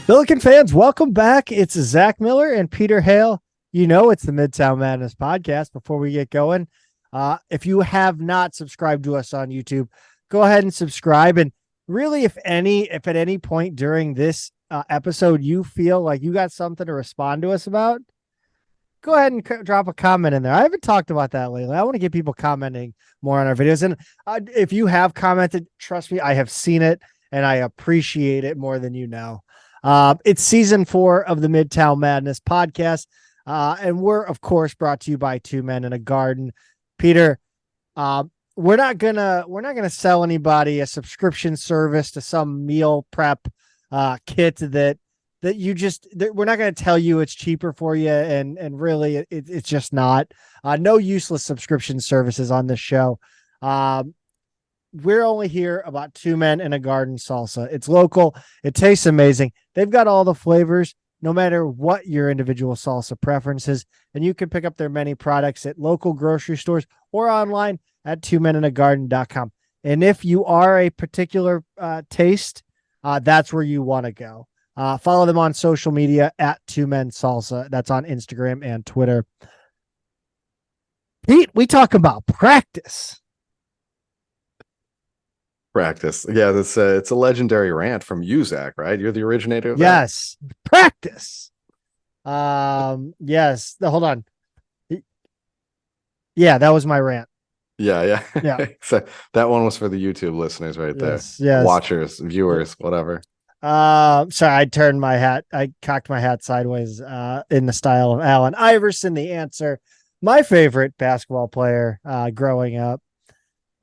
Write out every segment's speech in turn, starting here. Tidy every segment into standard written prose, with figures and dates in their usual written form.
Billiken fans, welcome back. It's Zach Miller and Peter Hale. You know it's the Midtown Madness Podcast. Before we get going, if you have not subscribed to us on YouTube, go ahead and subscribe. And really, if at any point during this episode you feel like you got something to respond to us about, go ahead and drop a comment in there. I haven't talked about that lately. I want to get people commenting more on our videos. And if you have commented, trust me, I have seen it and I appreciate it more than you know. It's season 4 of the Midtown Madness Podcast. And we're, of course, brought to you by Two Men in a Garden. Peter, we're not gonna sell anybody a subscription service to some meal prep kit that we're not going to tell you it's cheaper for you. And really it's just not. No useless subscription services on this show. We're only here about Two Men in a Garden salsa. It's local. It tastes amazing. They've got all the flavors, no matter what your individual salsa preferences. And you can pick up their many products at local grocery stores or online at twomeninAgarden.com. And if you are a particular taste, that's where you want to go. Follow them on social media at Two Men Salsa. That's on Instagram and Twitter. Pete, we talk about practice. Yeah, it's a legendary rant from you, Zach, right? You're the originator of yes. That? Practice. Yes. Hold on. Yeah, that was my rant. Yeah. So that one was for the YouTube listeners right there. Yes. Watchers, viewers, whatever. Sorry, I cocked my hat sideways in the style of Allen Iverson, the answer. My favorite basketball player growing up.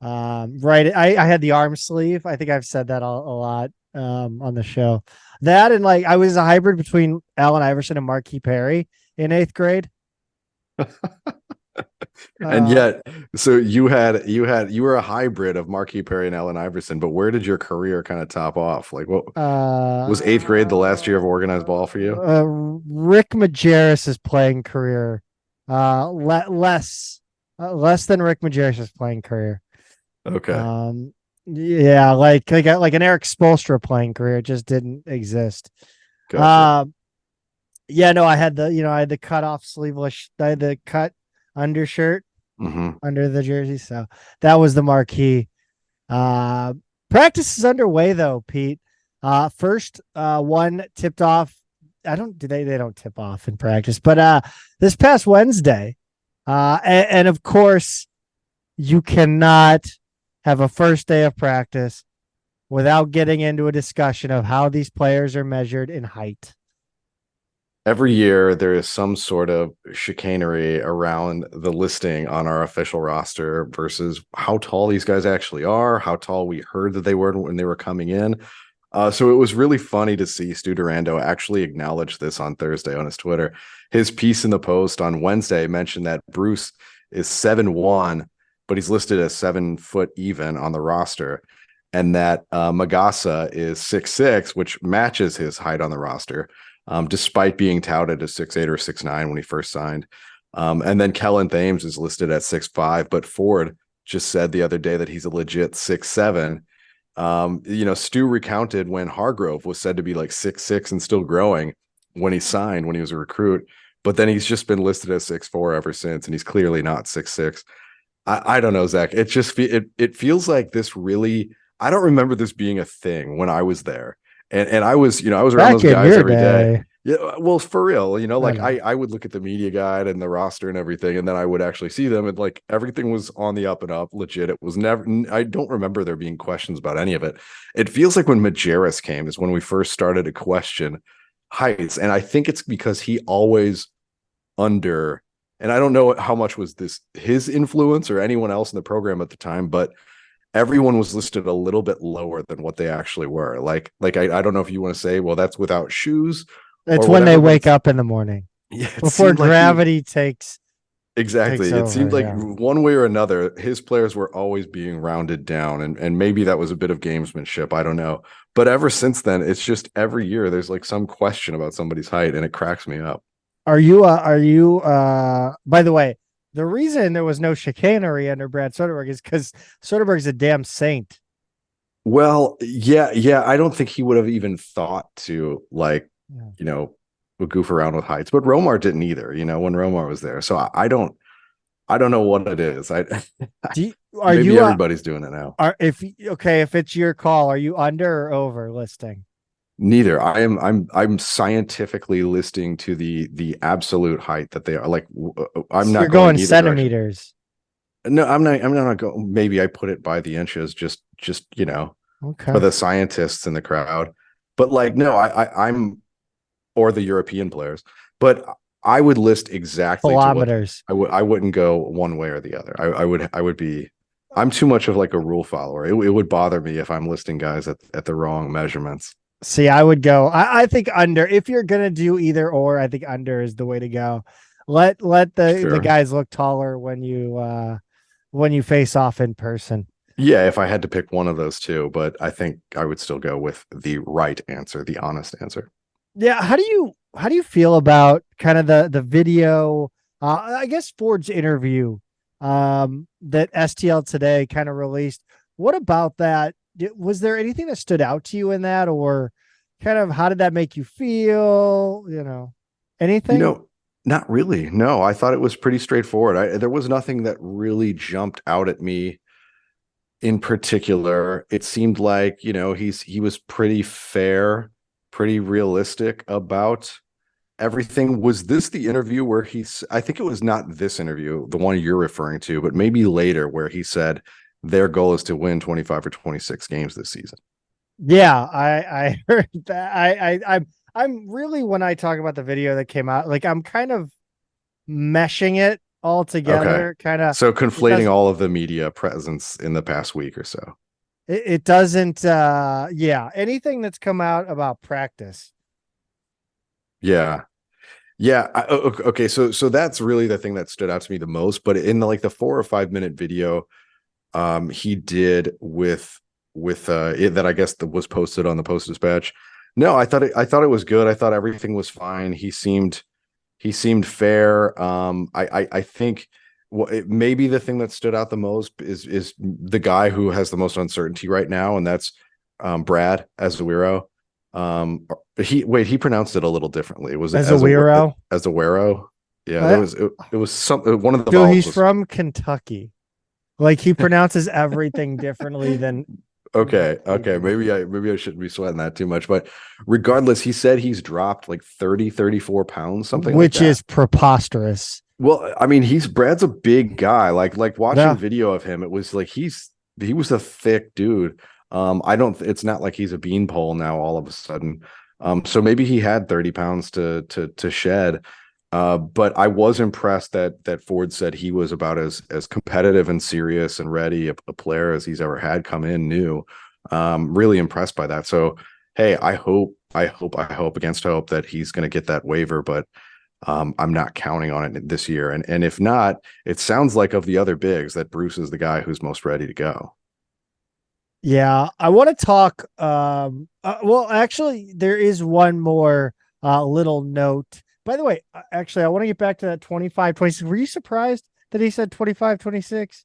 Right. I had the arm sleeve. I think I've said that a lot on the show. That and I was a hybrid between Allen Iverson and Marquis Perry in 8th grade. And yet, so you were a hybrid of Marquis Perry and Allen Iverson, but where did your career kind of top off? Like, what was 8th grade the last year of organized ball for you? Rick Majerus's playing career, less than Rick Majerus's playing career. Okay. Yeah, like an Eric Spoelstra playing career just didn't exist. Gotcha. Yeah, no, I had the cut off sleeveless, I had the cut undershirt under the jersey. So that was the marquee. Practice is underway though, Pete. First one tipped off. They don't tip off in practice, but this past Wednesday, and of course you cannot have a first day of practice without getting into a discussion of how these players are measured in height. Every year there is some sort of chicanery around the listing on our official roster versus how tall these guys actually are, how tall we heard that they were when they were coming in. So it was really funny to see Stu Durando actually acknowledge this on Thursday on his Twitter. His piece in the Post on Wednesday mentioned that Bruce is 7'1", but he's listed as 7 foot even on the roster, and that Magasa is 6'6", which matches his height on the roster, despite being touted as 6'8" or 6'9" when he first signed. And then Kellen Thames is listed at 6'5", but Ford just said the other day that he's a legit 6'7". Stu recounted when Hargrove was said to be like 6'6" and still growing when he signed, when he was a recruit, but then he's just been listed as 6'4" ever since, and he's clearly not 6'6". I don't know, Zach. It just it feels like this really. I don't remember this being a thing when I was there, and I was around Back those guys every day. day. Yeah, well, for real, I would look at the media guide and the roster and everything, and then I would actually see them, and everything was on the up and up, legit. It was never. I don't remember there being questions about any of it. It feels like when Majerus came is when we first started to question heights, and I think it's because he always under. And I don't know how much was this his influence or anyone else in the program at the time, but everyone was listed a little bit lower than what they actually were. I don't know if you want to say, well, that's without shoes. It's when they wake up in the morning. Yeah, before gravity takes. Exactly. It seemed like one way or another, his players were always being rounded down, and maybe that was a bit of gamesmanship. I don't know. But ever since then, it's just every year there's some question about somebody's height, and it cracks me up. Are you, by the way, the reason there was no chicanery under Brad Soderberg is because Soderberg's a damn saint. Well, yeah. I don't think he would have even thought to you know, would goof around with heights, but Romar didn't either, you know, when Romar was there. So I don't know what it is. Are Maybe you everybody's doing it now. if it's your call, are you under or over listing? Neither. I'm scientifically listing to the absolute height that they are. Like I'm So not you're going going either direction. centimeters. No, I'm not going. Maybe I put it by the inches, just you know, for Okay. the scientists in the crowd. But like, no, I'm or the European players. But I would list exactly to what Kilometers. I wouldn't go one way or the other. I would be. I'm too much of like a rule follower. It would bother me if I'm listing guys at the wrong measurements. See, I would go. I think under. If you're gonna do either or, I think under is the way to go. Let the Sure. guys look taller when you face off in person. Yeah, if I had to pick one of those two, but I think I would still go with the right answer, the honest answer. Yeah, how do you feel about kind of the video? I guess Ford's interview that STL today kind of released. What about that? Was there anything that stood out to you in that, or kind of how did that make you feel? You Anything? know, not really. No, I thought it was pretty straightforward. There was nothing that really jumped out at me in particular. It seemed like, you know, he was pretty fair, pretty realistic about everything. Was this the interview where I think it was not this interview, the one you're referring to, but maybe later, where he said their goal is to win 25 or 26 games this season? Yeah, I heard that. I'm really, when I talk about the video that came out, like I'm kind of meshing it all Okay. together, kind of So because conflating all of the media presence in the past week or so. it doesn't yeah, anything that's come out about practice. Yeah. Yeah. Okay. So that's really the thing that stood out to me the most. But in the 4 or 5 minute video, he did with it that I guess that was posted on the Post Dispatch. No, I thought it was good. I thought everything was fine. He seemed fair. I think maybe the thing that stood out the most is the guy who has the most uncertainty right now, and that's Brad Azuero. He pronounced it a little differently. Was it As a Weiro. as a Wero? Yeah, there Uh, was it was some one of the Dude, vowels he's was from Kentucky. Like he pronounces everything differently than okay. most Okay, people. maybe I shouldn't be sweating that too much, but regardless, he said he's dropped like 30, 34 pounds, something like Which that. is preposterous. Well, I mean, Brad's a big guy. Like watching Yeah. video of him, it was like he was a thick dude. I don't. It's not like he's a beanpole now all of a sudden. So maybe he had 30 pounds to shed. But I was impressed that Ford said he was about as competitive and serious and ready a player as he's ever had come in new. Really impressed by that. So hey, I hope against hope that he's going to get that waiver, but I'm not counting on it this year. And if not, it sounds like of the other bigs that Bruce is the guy who's most ready to go. Yeah, I want to talk well, actually there is one more little note. By the way, actually I want to get back to that 25, 26. Were you surprised that he said 25, 26?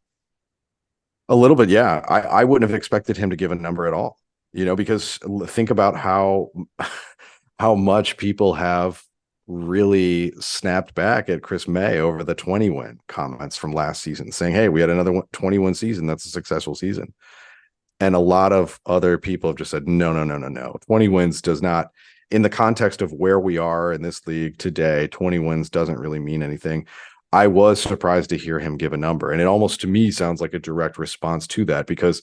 A little bit, yeah. I wouldn't have expected him to give a number at all, you know, because think about how much people have really snapped back at Chris May over the 20 win comments from last season, saying, hey, we had another 20 win season. That's a successful season. And a lot of other people have just said, no, no, no, no, no. 20 wins does not, in the context of where we are in this league today, 20 wins doesn't really mean anything. I was surprised to hear him give a number. And it almost to me sounds like a direct response to that, because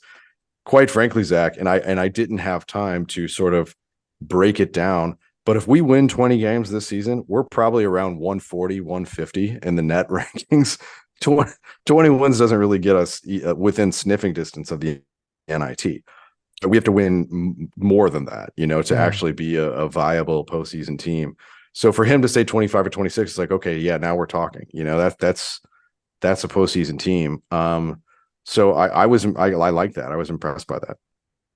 quite frankly, Zach, and I didn't have time to sort of break it down. But if we win 20 games this season, we're probably around 140, 150 in the net rankings. 20 wins doesn't really get us within sniffing distance of the NIT. We have to win more than that, you know, to actually be a viable postseason team. So for him to say 25 or 26, it's like, okay, yeah, now we're talking. You know, that's a postseason team. So I like that. I was impressed by that.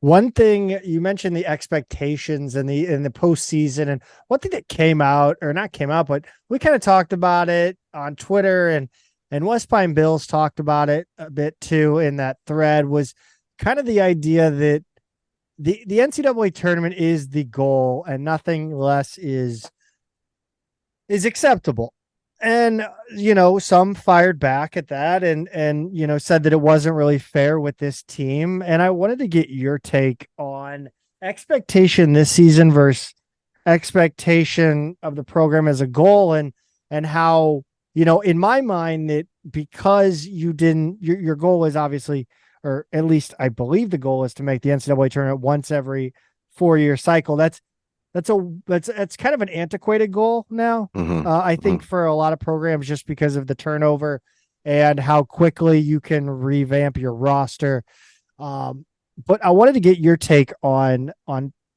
One thing you mentioned, the expectations and the postseason, and one thing that came out, or not came out, but we kind of talked about it on Twitter, and West Pine Bills talked about it a bit too in that thread, was kind of the idea that the NCAA tournament is the goal, and nothing less is acceptable. And some fired back at that, and said that it wasn't really fair with this team. And I wanted to get your take on expectation this season versus expectation of the program as a goal, and how, in my mind, that because you didn't, your goal is obviously, or at least I believe the goal is to make the NCAA tournament once every 4-year cycle. That's kind of an antiquated goal now. I think for a lot of programs, just because of the turnover and how quickly you can revamp your roster. But I wanted to get your take on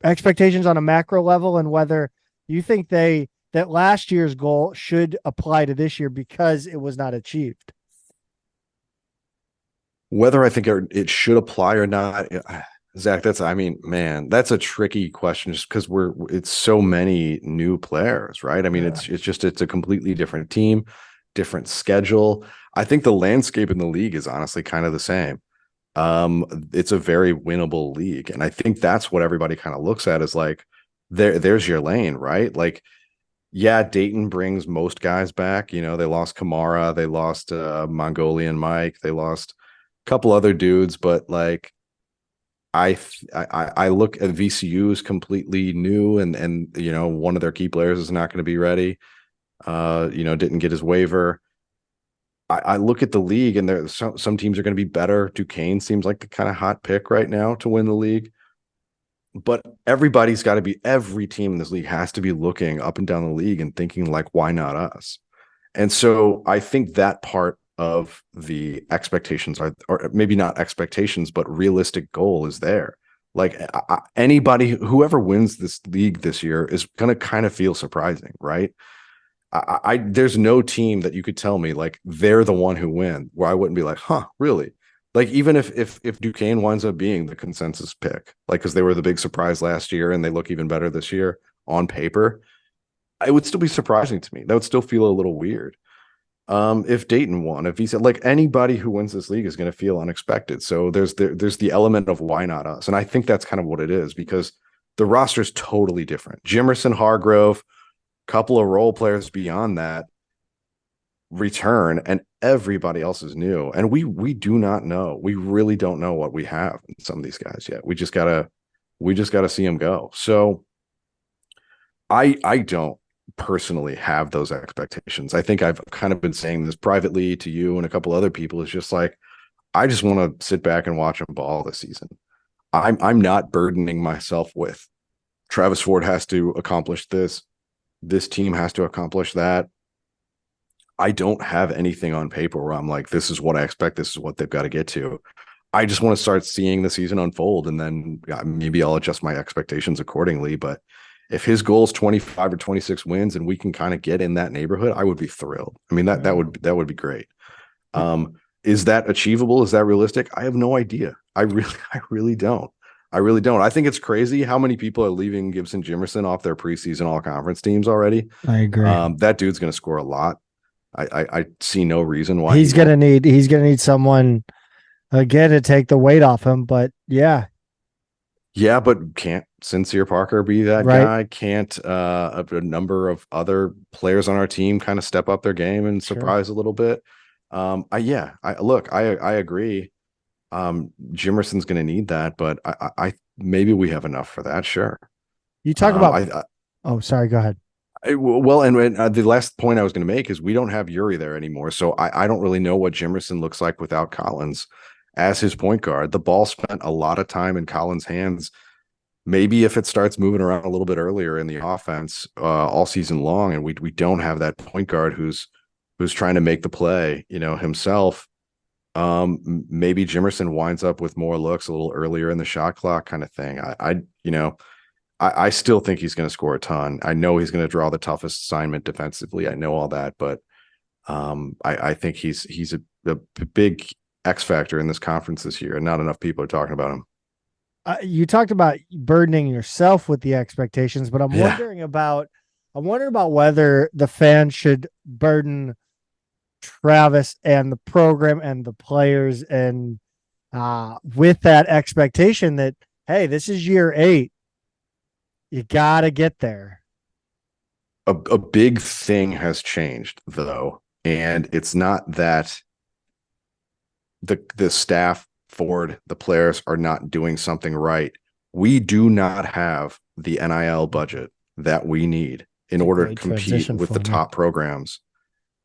expectations on a macro level, and whether you think that last year's goal should apply to this year because it was not achieved. Whether I think it should apply or not, Zach, that's a tricky question, just because it's so many new players, right? I mean, it's a completely different team, different schedule. I think the landscape in the league is honestly kind of the same. It's a very winnable league, and I think that's what everybody kind of looks at as like, there's your lane, right? Like, yeah, Dayton brings most guys back. They lost Kamara, they lost Mongolian Mike, they lost a couple other dudes, but like, I look at VCU is completely new, and one of their key players is not going to be ready. Didn't get his waiver. I look at the league, and there some teams are going to be better. Duquesne seems like the kind of hot pick right now to win the league. But every team in this league has to be looking up and down the league and thinking like, why not us? And so I think that part of the expectations are, or maybe not expectations, but realistic goal is there. Like, whoever wins this league this year is going to kind of feel surprising, right? There's no team that you could tell me like they're the one who win where I wouldn't be like, huh, really? Like, even if Duquesne winds up being the consensus pick, like, because they were the big surprise last year and they look even better this year on paper, it would still be surprising to me. That would still feel a little weird. If Dayton won, if he said, like, anybody who wins this league is going to feel unexpected. So there's the element of why not us? And I think that's kind of what it is, because the roster is totally different. Jimerson, Hargrove, couple of role players beyond that return, and everybody else is new. And we do not know. We really don't know what we have in some of these guys yet. We just gotta see them go. So I don't personally have those expectations. I think I've kind of been saying this privately to you and a couple other people. It's just like, I just want to sit back and watch them ball this season. I'm not burdening myself with Travis Ford has to accomplish this team has to accomplish that. I don't have anything on paper where I'm like, this is what I expect, this is what they've got to get to. I just want to start seeing the season unfold, and then maybe I'll adjust my expectations accordingly. But if his goal is 25 or 26 wins and we can kind of get in that neighborhood, I would be thrilled. I mean, that would be great. Is that achievable? Is that realistic? I have no idea. I really don't. I think it's crazy how many people are leaving Gibson Jimerson off their preseason all conference teams already. I agree. That dude's going to score a lot. I see no reason why he's gonna need someone again to take the weight off him. But yeah, but can't Sincere Parker be that guy? Can't a number of other players on our team kind of step up their game and surprise a little bit? I agree. Jimerson's going to need that, but I maybe we have enough for that. Sure. You talk about. Sorry. Go ahead. Well, and the last point I was going to make is we don't have Yuri there anymore, so I don't really know what Jimerson looks like without Collins as his point guard. The ball spent a lot of time in Collins' hands. Maybe if it starts moving around a little bit earlier in the offense all season long, and we don't have that point guard who's trying to make the play, himself. Maybe Jimerson winds up with more looks a little earlier in the shot clock kind of thing. I still think he's going to score a ton. I know he's going to draw the toughest assignment defensively. I know all that, but I think he's a big X factor in this conference this year, and not enough people are talking about him. You talked about burdening yourself with the expectations, but I'm wondering about whether the fans should burden Travis and the program and the players, and with that expectation that hey, this is year 8. You got to get there. A big thing has changed though, and it's not that the staff, Ford, the players are not doing something right. We do not have the NIL budget that we need in order to compete with the top programs.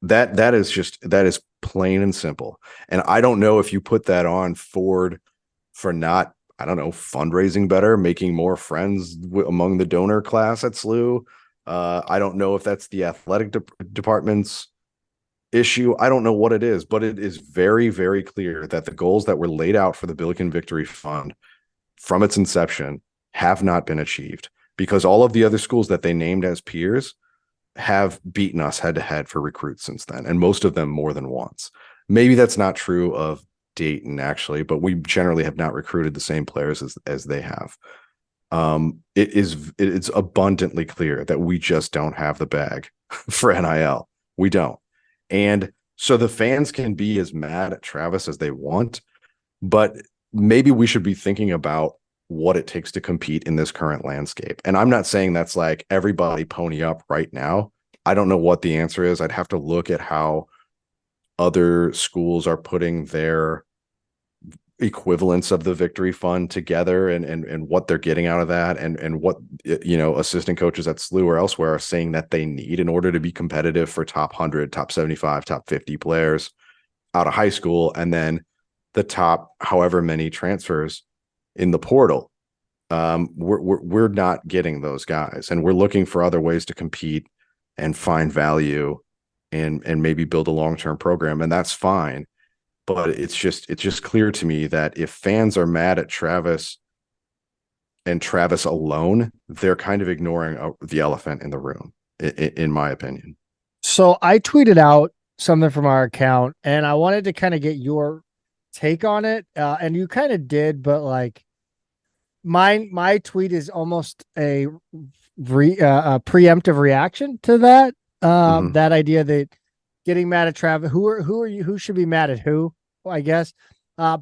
That is plain and simple. And I don't know if you put that on Ford for not, I don't know, fundraising better, making more friends among the donor class at SLU. I don't know if that's the athletic department's issue. I don't know what it is, but it is very, very clear that the goals that were laid out for the Billiken Victory Fund from its inception have not been achieved, because all of the other schools that they named as peers have beaten us head to head for recruits since then, and most of them more than once. Maybe that's not true of Dayton actually, but we generally have not recruited the same players as they have. It's abundantly clear that we just don't have the bag for NIL. We don't. And so the fans can be as mad at Travis as they want, but maybe we should be thinking about what it takes to compete in this current landscape. And I'm not saying that's like everybody pony up right now. I don't know what the answer is. I'd have to look at how other schools are putting their equivalents of the victory fund together, and what they're getting out of that, and what, you know, assistant coaches at SLU or elsewhere are saying that they need in order to be competitive for top 100, top 75, top 50 players out of high school, and then the top however many transfers in the portal. We're not getting those guys, and we're looking for other ways to compete and find value and maybe build a long-term program, and that's fine. But it's just clear to me that if fans are mad at Travis and Travis alone, they're kind of ignoring the elephant in the room, in my opinion. So I tweeted out something from our account, and I wanted to kind of get your take on it. And you kind of did, but like my tweet is almost a preemptive reaction to that. That idea that getting mad at Travis, who should be mad at who, I guess.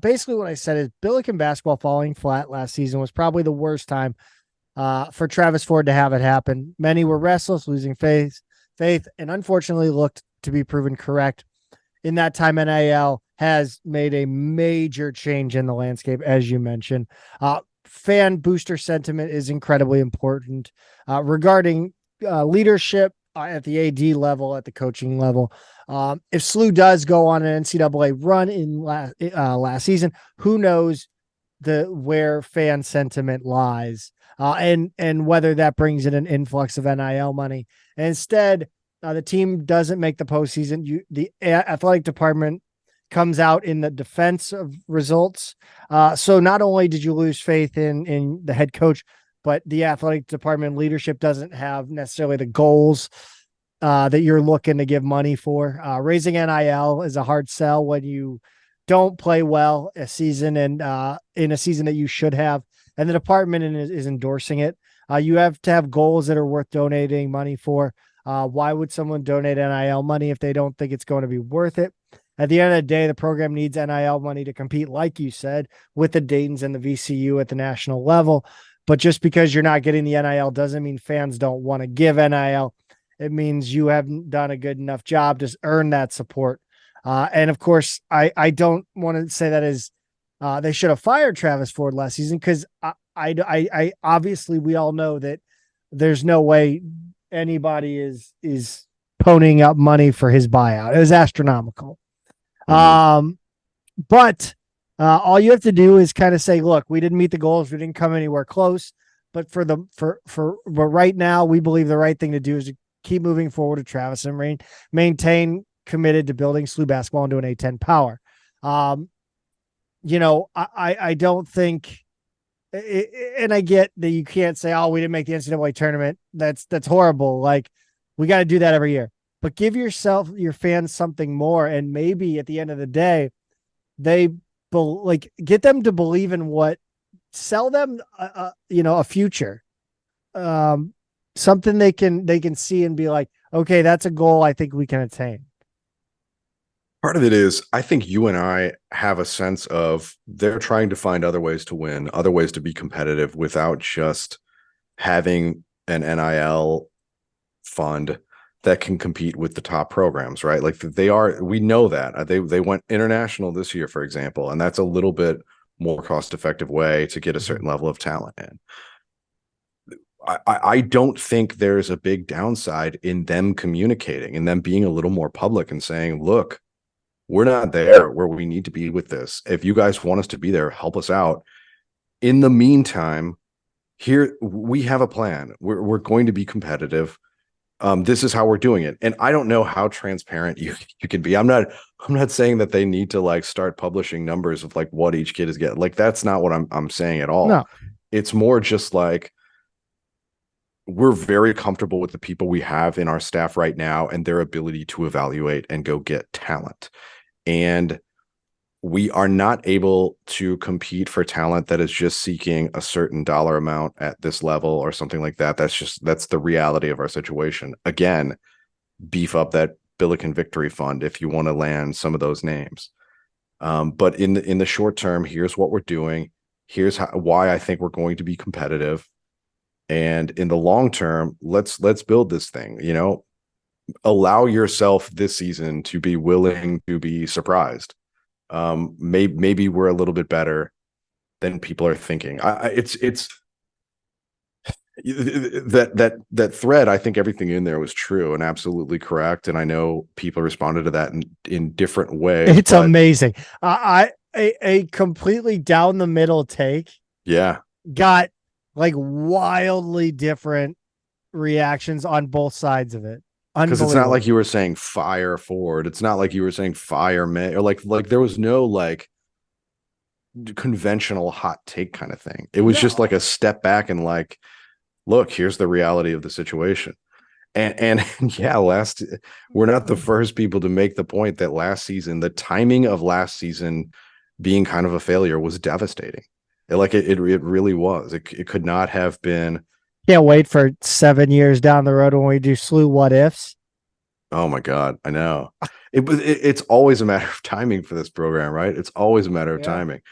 Basically what I said is Billiken basketball falling flat last season was probably the worst time for Travis Ford to have it happen. Many were restless, losing faith, and unfortunately looked to be proven correct. In that time, NIL has made a major change in the landscape, as you mentioned. Fan booster sentiment is incredibly important regarding leadership at the AD level, at the coaching level. If SLU does go on an NCAA run in last season, who knows where fan sentiment lies, and whether that brings in an influx of NIL money. And instead, the team doesn't make the postseason. The athletic department comes out in the defense of results. So not only did you lose faith in the head coach, but the athletic department leadership doesn't have necessarily the goals that you're looking to give money for. Raising NIL is a hard sell when you don't play well a season, and in a season that you should have, and the department is endorsing it. You have to have goals that are worth donating money for. Why would someone donate NIL money if they don't think it's going to be worth it? At the end of the day, the program needs NIL money to compete, like you said, with the Daytons and the VCU at the national level. But just because you're not getting the NIL doesn't mean fans don't want to give NIL. It means you haven't done a good enough job to earn that support. And of course, I don't want to say that as they should have fired Travis Ford last season, because I obviously we all know that there's no way anybody is ponying up money for his buyout. It was astronomical. But all you have to do is kind of say, look, we didn't meet the goals. We didn't come anywhere close. But but right now, we believe the right thing to do is to keep moving forward with Travis and maintain committed to building SLU basketball into an A10 power. You know, I don't think, and I get that you can't say, oh, we didn't make the NCAA tournament. That's horrible. Like, we got to do that every year. But give your fans something more, and maybe at the end of the day, get them to believe in sell them a future, something they can see and be like, okay, that's a goal I think we can attain. Part of it is, I think you and I have a sense of they're trying to find other ways to win, other ways to be competitive without just having an NIL fund that can compete with the top programs, right? Like we know that they went international this year, for example, and that's a little bit more cost-effective way to get a certain level of talent in. I don't think there's a big downside in them communicating and them being a little more public and saying, look, we're not there where we need to be with this. If you guys want us to be there, help us out. In the meantime, here we have a plan. We're going to be competitive. This is how we're doing it. And I don't know how transparent you can be. I'm not saying that they need to like start publishing numbers of like what each kid is getting. Like that's not what I'm saying at all. No. It's more just like we're very comfortable with the people we have in our staff right now and their ability to evaluate and go get talent. And we are not able to compete for talent that is just seeking a certain dollar amount at this level or something like that. That's the reality of our situation. Again, beef up that Billiken Victory Fund if you want to land some of those names. But in the short term, here's what we're doing. Here's why I think we're going to be competitive. And in the long term, let's build this thing, you know, allow yourself this season to be willing to be surprised. Maybe we're a little bit better than people are thinking. It's that thread. I think everything in there was true and absolutely correct. And I know people responded to that in different ways. It's amazing. A completely down the middle take. Yeah. Got like wildly different reactions on both sides of it. Because it's not like you were saying fire Ford. It's not like you were saying fire May, or like there was no like conventional hot take kind of thing. It was just like a step back and like, look, here's the reality of the situation. And yeah, we're not the first people to make the point that last season, the timing of last season being kind of a failure was devastating. It really was. It could not have been. Can't wait for 7 years down the road when we do SLU what ifs. Oh my God, I know. It's always a matter of timing for this program, right? It's always a matter of timing.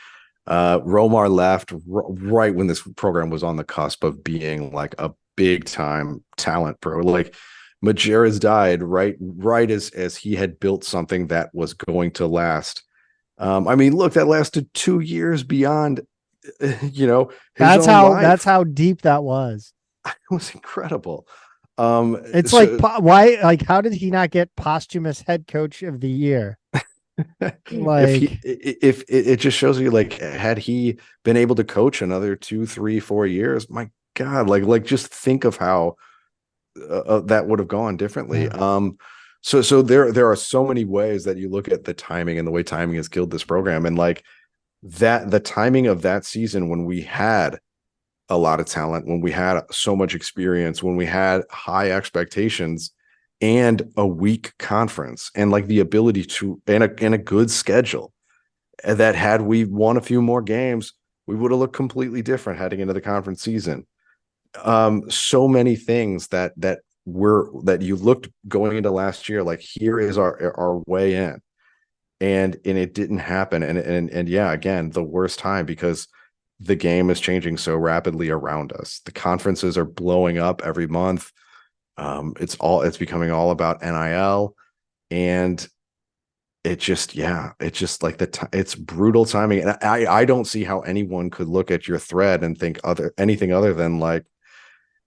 Romar left right when this program was on the cusp of being like a big time talent pro. Like Majerus died right as he had built something that was going to last. I mean, look, that lasted 2 years beyond, you know, that's how deep that was. It was incredible. It's so, like, why, like, how did he not get posthumous head coach of the year? Like, if it just shows you, like, had he been able to coach another 2, 3, 4 years, my God, like just think of how that would have gone differently. So there are so many ways that you look at the timing and the way timing has killed this program, and like that, the timing of that season when we had a lot of talent, when we had so much experience, when we had high expectations and a weak conference and like the ability to, and a good schedule, that had we won a few more games, we would have looked completely different heading into the conference season. So many things that you looked going into last year, like here is our way in, and it didn't happen. And yeah, again, the worst time, because the game is changing so rapidly around us. The conferences are blowing up every month. It's becoming all about NIL, and it's just like it's brutal timing. And I don't see how anyone could look at your thread and think anything other than like,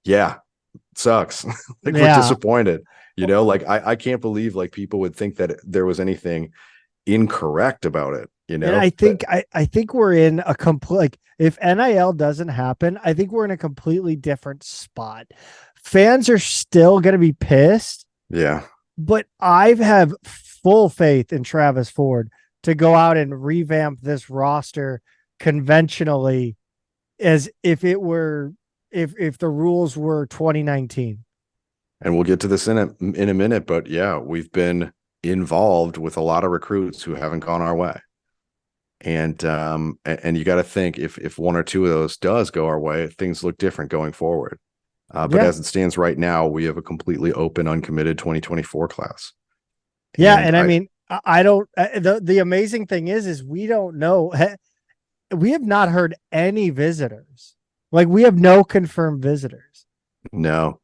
yeah, it sucks. Like, we're disappointed, you know, like I can't believe like people would think that there was anything incorrect about it, you know. And I think we're in a complete, like, if NIL doesn't happen, I think we're in a completely different spot. Fans are still going to be pissed. Yeah. But I have full faith in Travis Ford to go out and revamp this roster conventionally, as if it were, if the rules were 2019. And we'll get to this in a minute, but yeah, we've been involved with a lot of recruits who haven't gone our way. And you got to think, if one or two of those does go our way, things look different going forward. But as it stands right now, we have a completely open, uncommitted 2024 class. And I mean, I don't. The amazing thing is we don't know. We have not heard any visitors. Like we have no confirmed visitors. No.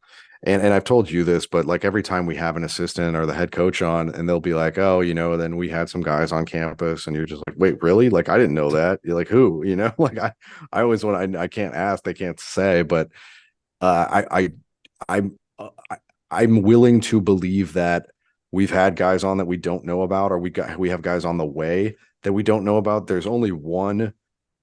And I've told you this, but like every time we have an assistant or the head coach on, and they'll be like, oh, then we had some guys on campus, and you're just like, wait, really? Like I didn't know that. You're like, who? Like I always I can't ask, they can't say, but I'm I'm willing to believe that we've had guys on that we don't know about, or we have guys on the way that we don't know about. There's only one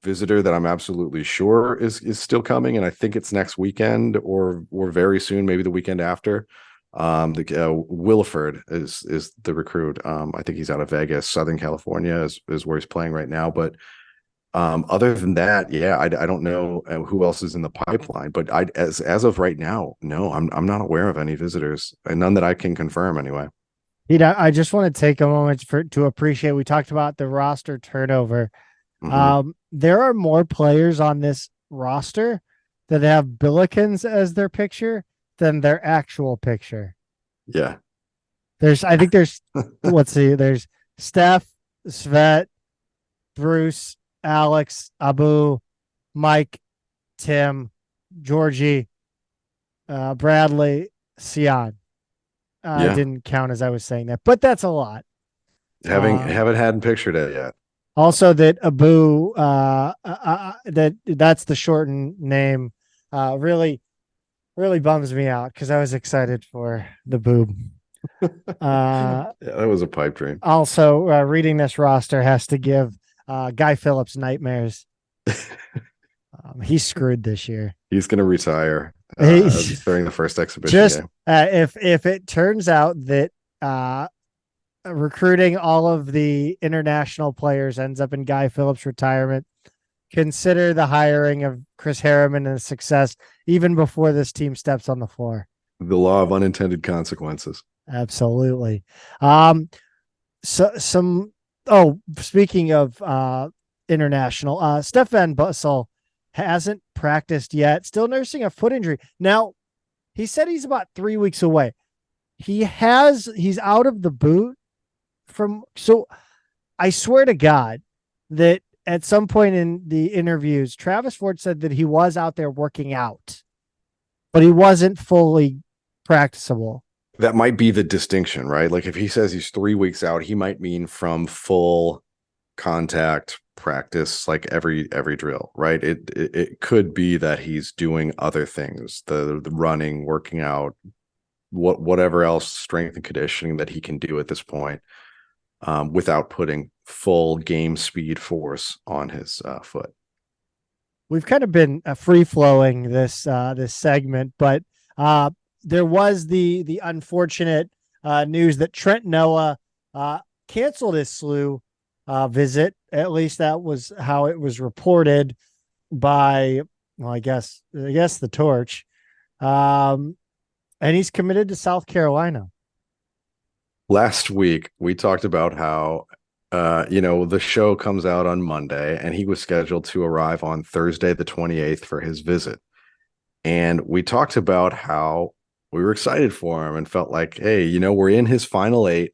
visitor that I'm absolutely sure is still coming, and I think it's next weekend or very soon, maybe the weekend after. Williford is the recruit. I think he's out of Vegas, Southern California is where he's playing right now. But other than that, yeah, I don't know who else is in the pipeline. But as of right now, no, I'm not aware of any visitors, and none that I can confirm anyway. I just want to take a moment to appreciate. We talked about the roster turnover. Mm-hmm. There are more players on this roster that have Billikens as their picture than their actual picture. Yeah. I think there's, let's see, there's Steph, Svet, Bruce, Alex, Abu, Mike, Tim, Georgie, Bradley, Sion. I didn't count as I was saying that, but that's a lot. Haven't had pictured it yet. Also, that Abu, that's the shortened name, really bums me out because I was excited for the boob. Yeah, that was a pipe dream. Also, reading this roster has to give Guy Phillips nightmares. He's screwed this year. He's going to retire during the first exhibition game. If it turns out that recruiting all of the international players ends up in Guy Phillips' retirement, consider the hiring of Chris Harriman a success even before this team steps on the floor. The law of unintended consequences. Absolutely. Speaking of international, Steph Van Bussel hasn't practiced yet, still nursing a foot injury. Now, he said he's about 3 weeks away. He's out of the boot so I swear to God that at some point in the interviews, Travis Ford said that he was out there working out, but he wasn't fully practicable. That might be the distinction, right? Like if he says he's 3 weeks out, he might mean from full contact practice, like every drill, right? It could be that he's doing other things, the running, working out, whatever else strength and conditioning that he can do at this point, without putting full game speed force on his foot. We've kind of been free flowing this segment, but there was the unfortunate news that Trent Noah canceled his SLU visit. At least that was how it was reported by, well, I guess the Torch. And he's committed to South Carolina. Last week, we talked about how, the show comes out on Monday, and he was scheduled to arrive on Thursday, the 28th, for his visit. And we talked about how we were excited for him and felt like, hey, we're in his final 8.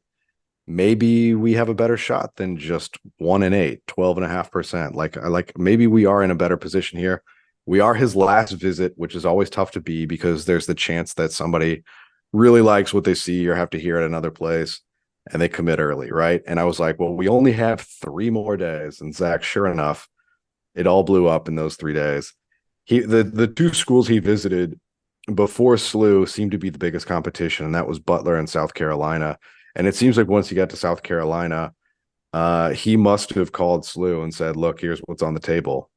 Maybe we have a better shot than just 1-8, 12.5%. Like maybe we are in a better position here. We are his last visit, which is always tough to be because there's the chance that somebody really likes what they see or have to hear at another place and they commit early, right? And I was like, well, we only have 3 more days. And Zach, sure enough, it all blew up in those 3 days. The 2 schools he visited before SLU seemed to be the biggest competition, and that was Butler and South Carolina. And it seems like once he got to South Carolina, he must have called SLU and said, look, here's what's on the table.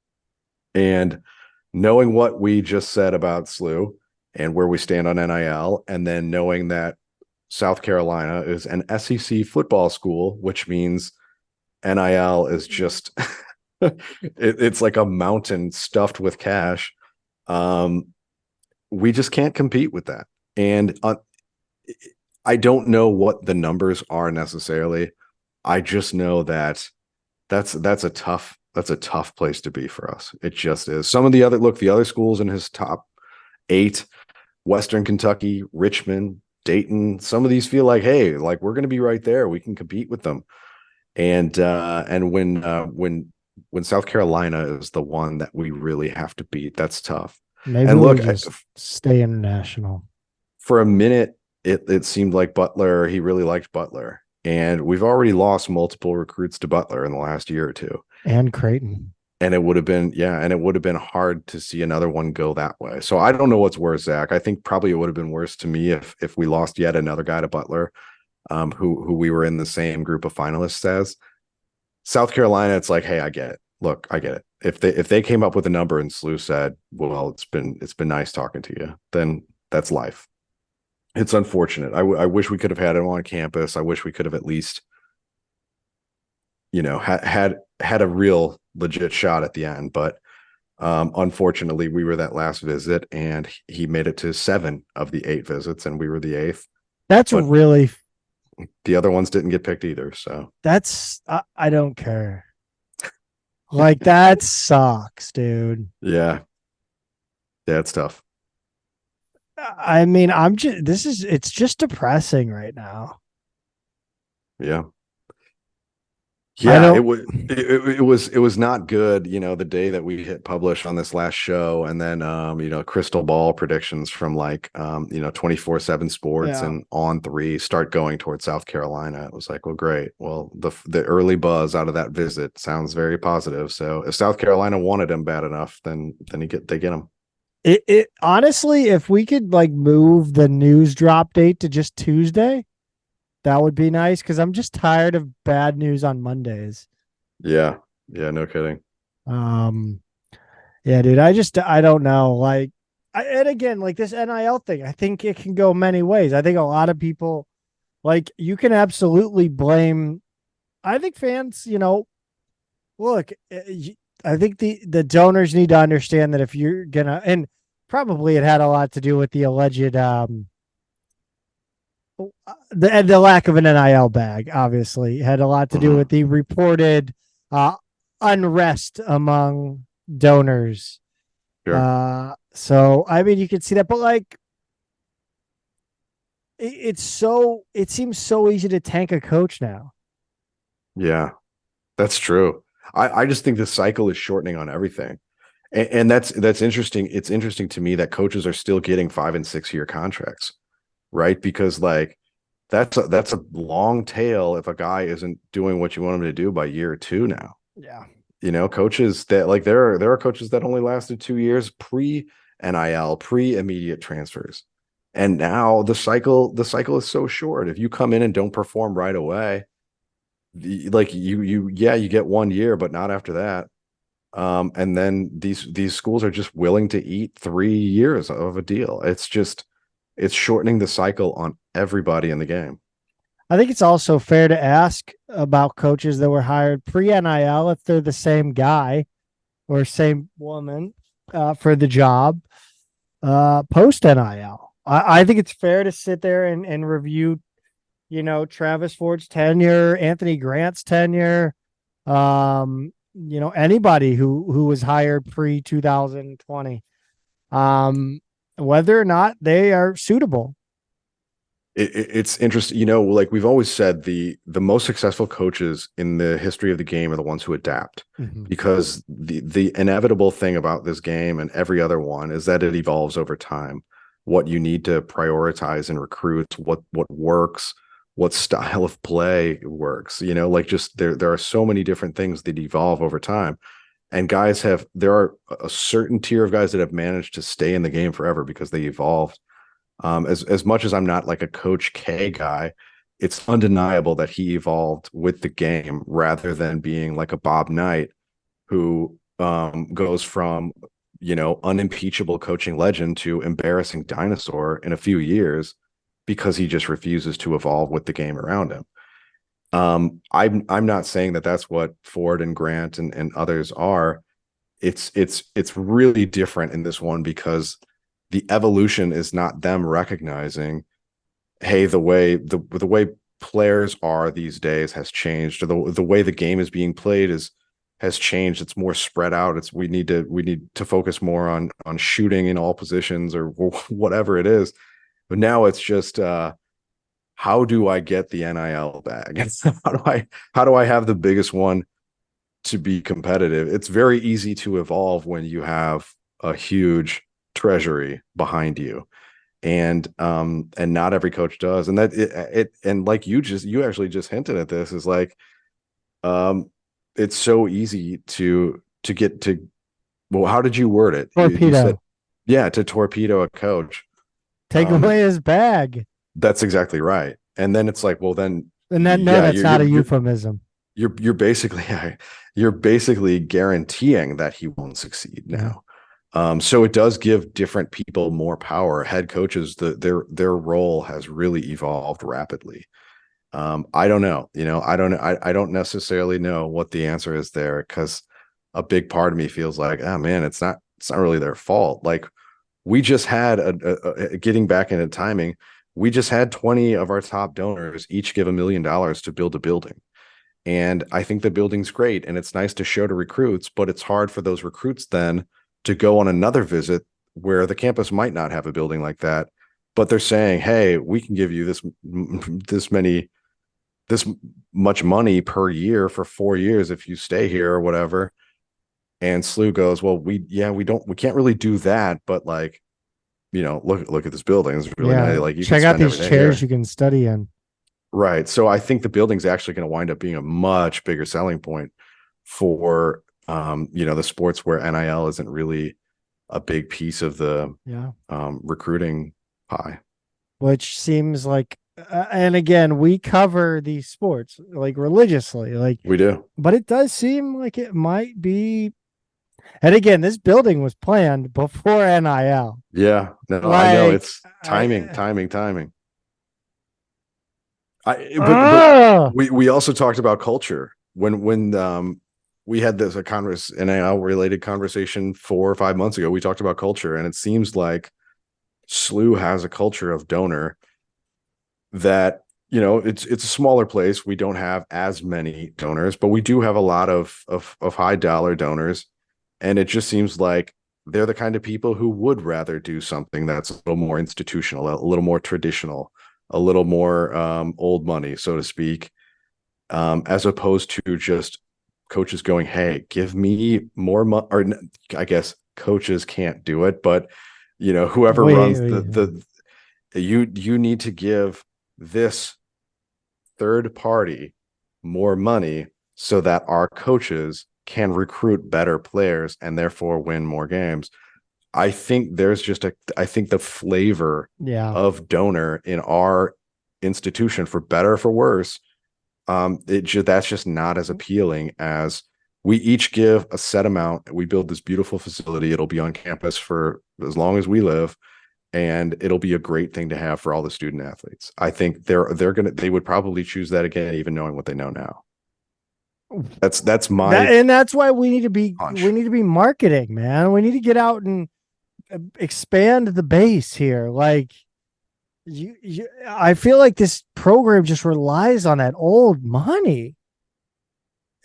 And knowing what we just said about SLU and where we stand on NIL, and then knowing that South Carolina is an SEC football school, which means NIL is just it's like a mountain stuffed with cash. We just can't compete with that. And I don't know what the numbers are necessarily. I just know that that's a tough place to be for us. It just is. Some of the other schools in his top 8, Western Kentucky, Richmond, Dayton, some of these feel like, hey, like we're going to be right there. We can compete with them. And when South Carolina is the one that we really have to beat, that's tough. Maybe And we look, just stay international. for a minute, it seemed like Butler, he really liked Butler. And we've already lost multiple recruits to Butler in the last year or two. And Creighton. And it would have been hard to see another one go that way. So I don't know what's worse, Zach. I think probably it would have been worse to me if we lost yet another guy to Butler, who we were in the same group of finalists as. South Carolina, it's like, hey, I get it. Look, I get it. If they came up with a number and SLU said, well, it's been nice talking to you, then that's life. It's unfortunate. I wish we could have had him on campus. I wish we could have at least, had a real legit shot at the end. But unfortunately, we were that last visit, and he made it to 7 of the 8 visits, and we were the 8th. That's really. The other ones didn't get picked either. So that's I don't care. Like that sucks, dude. Yeah, it's tough. I mean, it's just depressing right now. Yeah. Yeah, it was not good, the day that we hit publish on this last show, and then crystal ball predictions from 24/7 Sports and On3 start going towards South Carolina. It was like, well, great. Well, the early buzz out of that visit sounds very positive. So if South Carolina wanted him bad enough, then they get him. It honestly, if we could move the news drop date to just Tuesday, that would be nice, because I'm just tired of bad news on Mondays. Yeah, no kidding. Yeah, dude, I don't know. And again, this NIL thing, I think it can go many ways. I think a lot of people, you can absolutely blame. I think fans, look, I think the donors need to understand that if you're gonna, and probably it had a lot to do with the alleged the lack of an NIL bag, obviously, had a lot to do with the reported unrest among donors. Sure. So I mean, you can see that, but it seems so easy to tank a coach now. Yeah, that's true. I just think the cycle is shortening on everything. And that's interesting. It's interesting to me that coaches are still getting 5 and 6 year contracts, right? Because that's a long tail if a guy isn't doing what you want him to do by year 2 now. Yeah. Coaches that there are coaches that only lasted 2 years pre-NIL, pre-immediate transfers. And now the cycle is so short. If you come in and don't perform right away, you get 1 year, but not after that. And then these schools are just willing to eat 3 years of a deal. It's shortening the cycle on everybody in the game. I think it's also fair to ask about coaches that were hired pre-NIL if they're the same guy or same woman for the job post-NIL. I think it's fair to sit there and review, Travis Ford's tenure, Anthony Grant's tenure, anybody who was hired pre-2020, whether or not they are suitable. It's interesting, we've always said the most successful coaches in the history of the game are the ones who adapt, because the inevitable thing about this game and every other one is that it evolves over time. What you need to prioritize and recruit, what works, what style of play works, there are so many different things that evolve over time. And there are a certain tier of guys that have managed to stay in the game forever because they evolved. As much as I'm not like a Coach K guy, it's undeniable that he evolved with the game rather than being like a Bob Knight who goes from, unimpeachable coaching legend to embarrassing dinosaur in a few years because he just refuses to evolve with the game around him. I'm not saying that that's what Ford and Grant and others are. It's really different in this one because the evolution is not them recognizing, hey, the way players are these days has changed, or the way the game is being played has changed. It's more spread out. We need to focus more on shooting in all positions or whatever it is. But now it's just how do I get the NIL bag? How do I have the biggest one to be competitive? It's very easy to evolve when you have a huge treasury behind you. And not every coach does. And that it and like you actually just hinted at this, is like it's so easy to get to, well, how did you word it? Torpedo. You said, yeah, to torpedo a coach. Take away his bag. That's exactly right. And then it's like, well, then, and then no, that's not a euphemism. You're basically guaranteeing that he won't succeed now. So it does give different people more power. Head coaches, their role has really evolved rapidly. I don't know. I don't necessarily know what the answer is there, because a big part of me feels like, oh man, it's not really their fault. Like, we just had getting back into timing, we just had 20 of our top donors each give $1 million to build a building. And I think the building's great and it's nice to show to recruits, but it's hard for those recruits then to go on another visit where the campus might not have a building like that, but they're saying, hey, we can give you this much money per year for 4 years if you stay here or whatever. And SLU goes, well, we can't really do that, but like, look at this building. It's really nice. Like, you check out these chairs you can study in. Right. So I think the building's actually going to wind up being a much bigger selling point for the sports where NIL isn't really a big piece of the recruiting pie. Which seems like, and again, we cover these sports like religiously, like we do, but it does seem like it might be. And again, this building was planned before NIL. Yeah, no, I know it's timing. But we also talked about culture when we had this an NIL related conversation 4 or 5 months ago. We talked about culture, and it seems like SLU has a culture of donor that, it's a smaller place. We don't have as many donors, but we do have a lot of high dollar donors. And it just seems like they're the kind of people who would rather do something that's a little more institutional, a little more traditional, a little more old money, so to speak, as opposed to just coaches going, hey, give me more money. Or I guess coaches can't do it, but whoever runs you need to give this third party more money so that our coaches can recruit better players and therefore win more games. I think there's just I think the flavor of donor in our institution, for better or for worse, that's just not as appealing as we each give a set amount. We build this beautiful facility. It'll be on campus for as long as we live, and it'll be a great thing to have for all the student athletes. I think they would probably choose that again, even knowing what they know now. That's my and that's why we need to be marketing, man. We need to get out and expand the base here. Like I feel like this program just relies on that old money.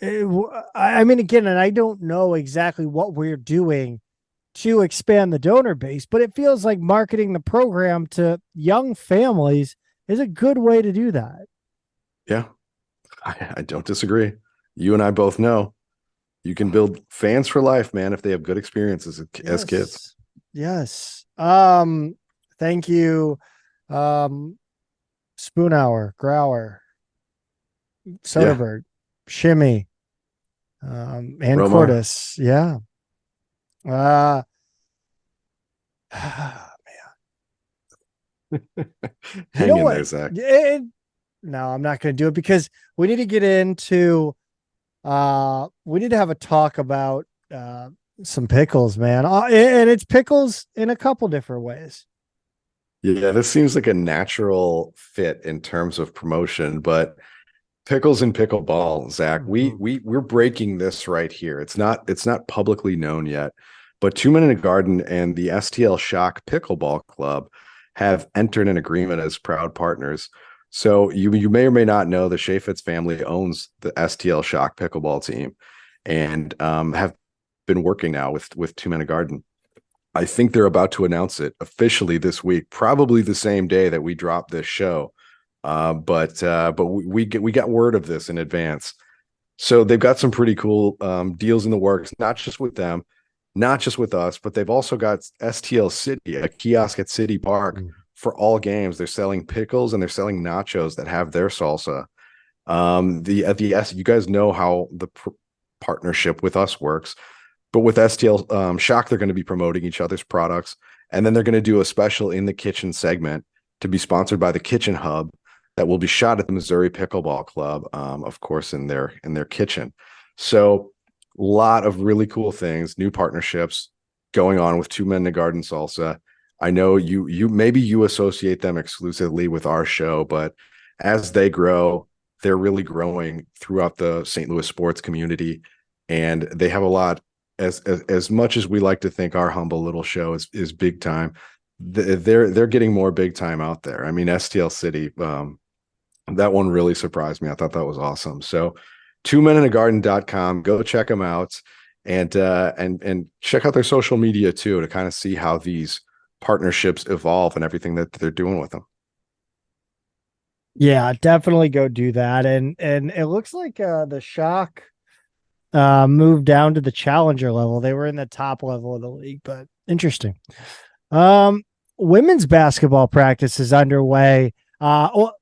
I mean, again, and I don't know exactly what we're doing to expand the donor base, but it feels like marketing the program to young families is a good way to do that. Yeah, I don't disagree. You and I both know you can build fans for life, man, if they have good experiences as kids. Yes. Thank you. Spoon Hour, Grower, Soderberg, Shimmy, and Romar. Cordis. Yeah. Man. Hang in there, Zach. No, I'm not going to do it because we need to get into we need to have a talk about some pickles, man. And it's pickles in a couple different ways. Yeah, this seems like a natural fit in terms of promotion, but pickles and pickleball, Zach, we're breaking this right here. It's not publicly known yet, but 2 Men in a Garden and the STL Shock Pickleball Club have entered an agreement as proud partners. So you may or may not know the Chaffetz family owns the STL Shock Pickleball team and have been working now with 2 Men in a Garden. I think they're about to announce it officially this week, probably the same day that we drop this show. But we got word of this in advance. So they've got some pretty cool deals in the works, not just with them, not just with us, but they've also got STL City, a kiosk at City Park for all games. They're selling pickles and they're selling nachos that have their salsa. You guys know how the partnership with us works, but with STL Shock, they're going to be promoting each other's products, and then they're going to do a special in the kitchen segment to be sponsored by the Kitchen Hub that will be shot at the Missouri Pickleball Club, of course, in their kitchen. So a lot of really cool things, new partnerships going on with Two Men in a Garden Salsa. I know you associate them exclusively with our show, but as they grow, they're really growing throughout the St. Louis sports community, and they have a lot. As much as we like to think our humble little show is big time, they're getting more big time out there. I mean, STL City, that one really surprised me. I thought that was awesome. So twomeninagarden.com, go check them out, and check out their social media too, to kind of see how these partnerships evolve and everything that they're doing with them. Yeah, definitely go do that. And it looks like the Shock moved down to the challenger level. They were in the top level of the league, but interesting. Women's basketball practice is underway. Well,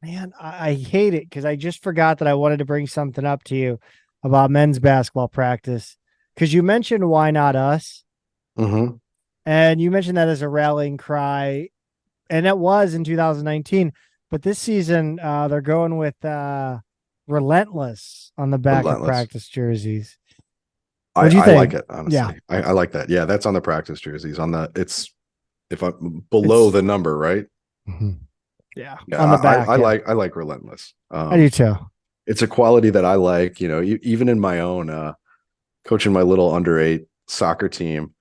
man, I hate it because I just forgot that I wanted to bring something up to you about men's basketball practice, because you mentioned why not us? Mm-hmm. And you mentioned that as a rallying cry, and it was in 2019. But this season, they're going with Relentless on the back of practice jerseys. What do you think? I like it, honestly. Yeah. I like that. Yeah, that's on the practice jerseys. If I'm below the number, right? Mm-hmm. Yeah, on the back. I like Relentless. I do too. It's a quality that I like. Even in my own coaching my little under-8 soccer team.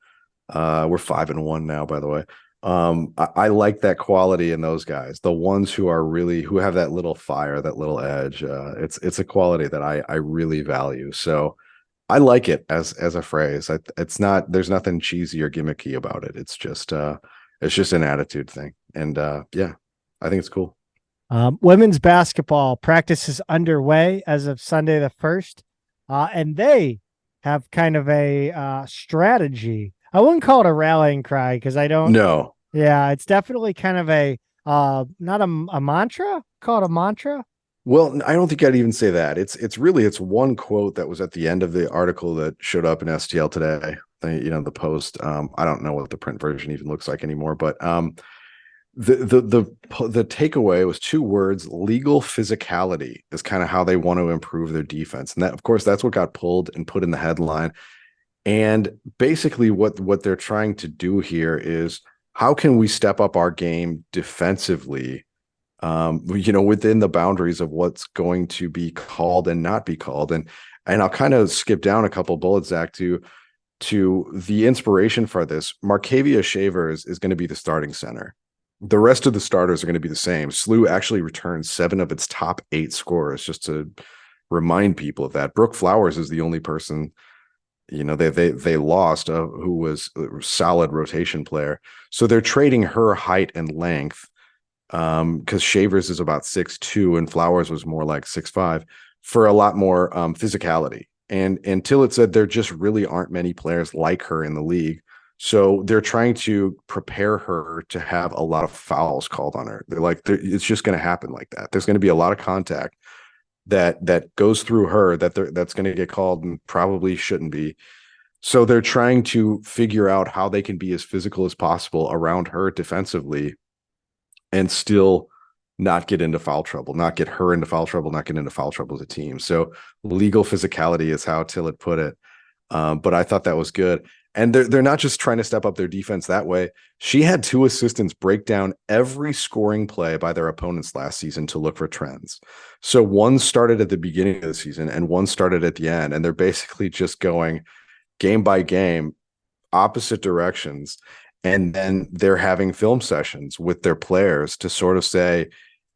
We're 5-1 now, by the way. I like that quality in those guys, the ones who have that little fire, that little edge. It's a quality that I really value. So I like it as a phrase. There's nothing cheesy or gimmicky about it. It's just an attitude thing. And yeah, I think it's cool. Women's basketball practice is underway as of Sunday the 1st. And they have kind of a strategy. I wouldn't call it a rallying cry because I don't know. Yeah, it's definitely kind of a not a mantra. Call it a mantra. Well, I don't think I'd even say that. It's one quote that was at the end of the article that showed up in STL today. The post. I don't know what the print version even looks like anymore, but the takeaway was 2 words: legal physicality is kind of how they want to improve their defense. And that, of course, that's what got pulled and put in the headline. And basically what they're trying to do here is, how can we step up our game defensively, within the boundaries of what's going to be called and not be called. And I'll kind of skip down a couple bullets, Zach, to the inspiration for this. Markavia Shavers is going to be the starting center. The rest of the starters are going to be the same. SLU actually returned 7 of its top 8 scorers, just to remind people of that. Brooke Flowers is the only person they lost, who was a solid rotation player. So they're trading her height and length, because Shavers is about 6'2" and Flowers was more like 6'5", for a lot more physicality. And until it said, there just really aren't many players like her in the league. So they're trying to prepare her to have a lot of fouls called on her. They're like, it's just going to happen like that. There's going to be a lot of contact that goes through her that's going to get called and probably shouldn't be. So they're trying to figure out how they can be as physical as possible around her defensively and still not get into foul trouble, not get her into foul trouble, not get into foul trouble as a team. So legal physicality is how Tillett put it. But I thought that was good. And they're not just trying to step up their defense that way. She had 2 assistants break down every scoring play by their opponents last season to look for trends. So one started at the beginning of the season and one started at the end. And they're basically just going game by game, opposite directions. And then they're having film sessions with their players to sort of say,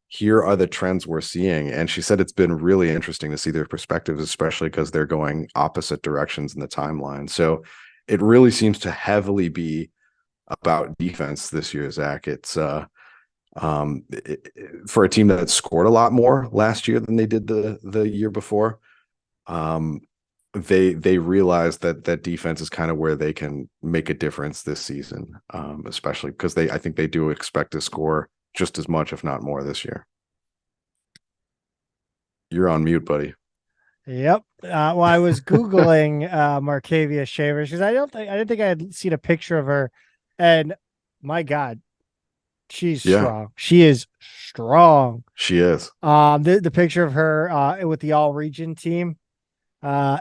here are the trends we're seeing. And she said it's been really interesting to see their perspectives, especially because they're going opposite directions in the timeline. So it really seems to heavily be about defense this year, Zach. It's for a team that scored a lot more last year than they did the year before. They realize that defense is kind of where they can make a difference this season, especially because I think they do expect to score just as much, if not more, this year. You're on mute, buddy. Yep. Well, I was Googling Markavia Shavers because I didn't think I had seen a picture of her, and my God, she's strong. She is strong. She is. The picture of her with the all region team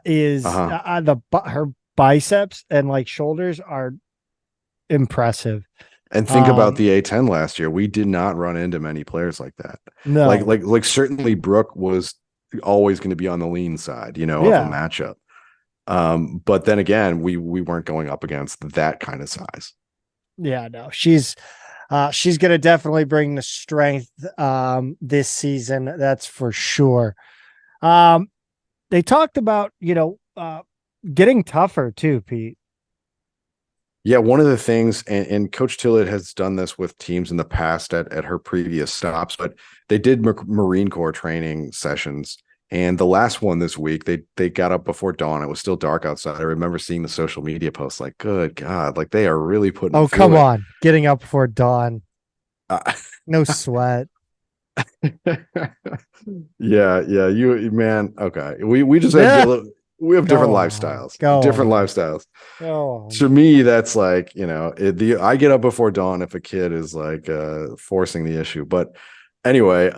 is her biceps and like shoulders are impressive. And think about the A10 last year. We did not run into many players like that. No, like certainly Brooke was always going to be on the lean side, of a matchup. But then again, we weren't going up against that kind of size. Yeah, no, she's going to definitely bring the strength this season. That's for sure. They talked about, getting tougher too, Pete. Yeah, one of the things, and Coach Tillett has done this with teams in the past at her previous stops, but they did Marine Corps training sessions. And the last one this week, they got up before dawn. It was still dark outside. I remember seeing the social media posts like, good God, like they are really putting Oh, come on. Getting up before dawn. No sweat. Yeah. You, man. Okay. We just have we have different lifestyles. Lifestyles. To me, that's like, I get up before dawn if a kid is like forcing the issue. But anyway,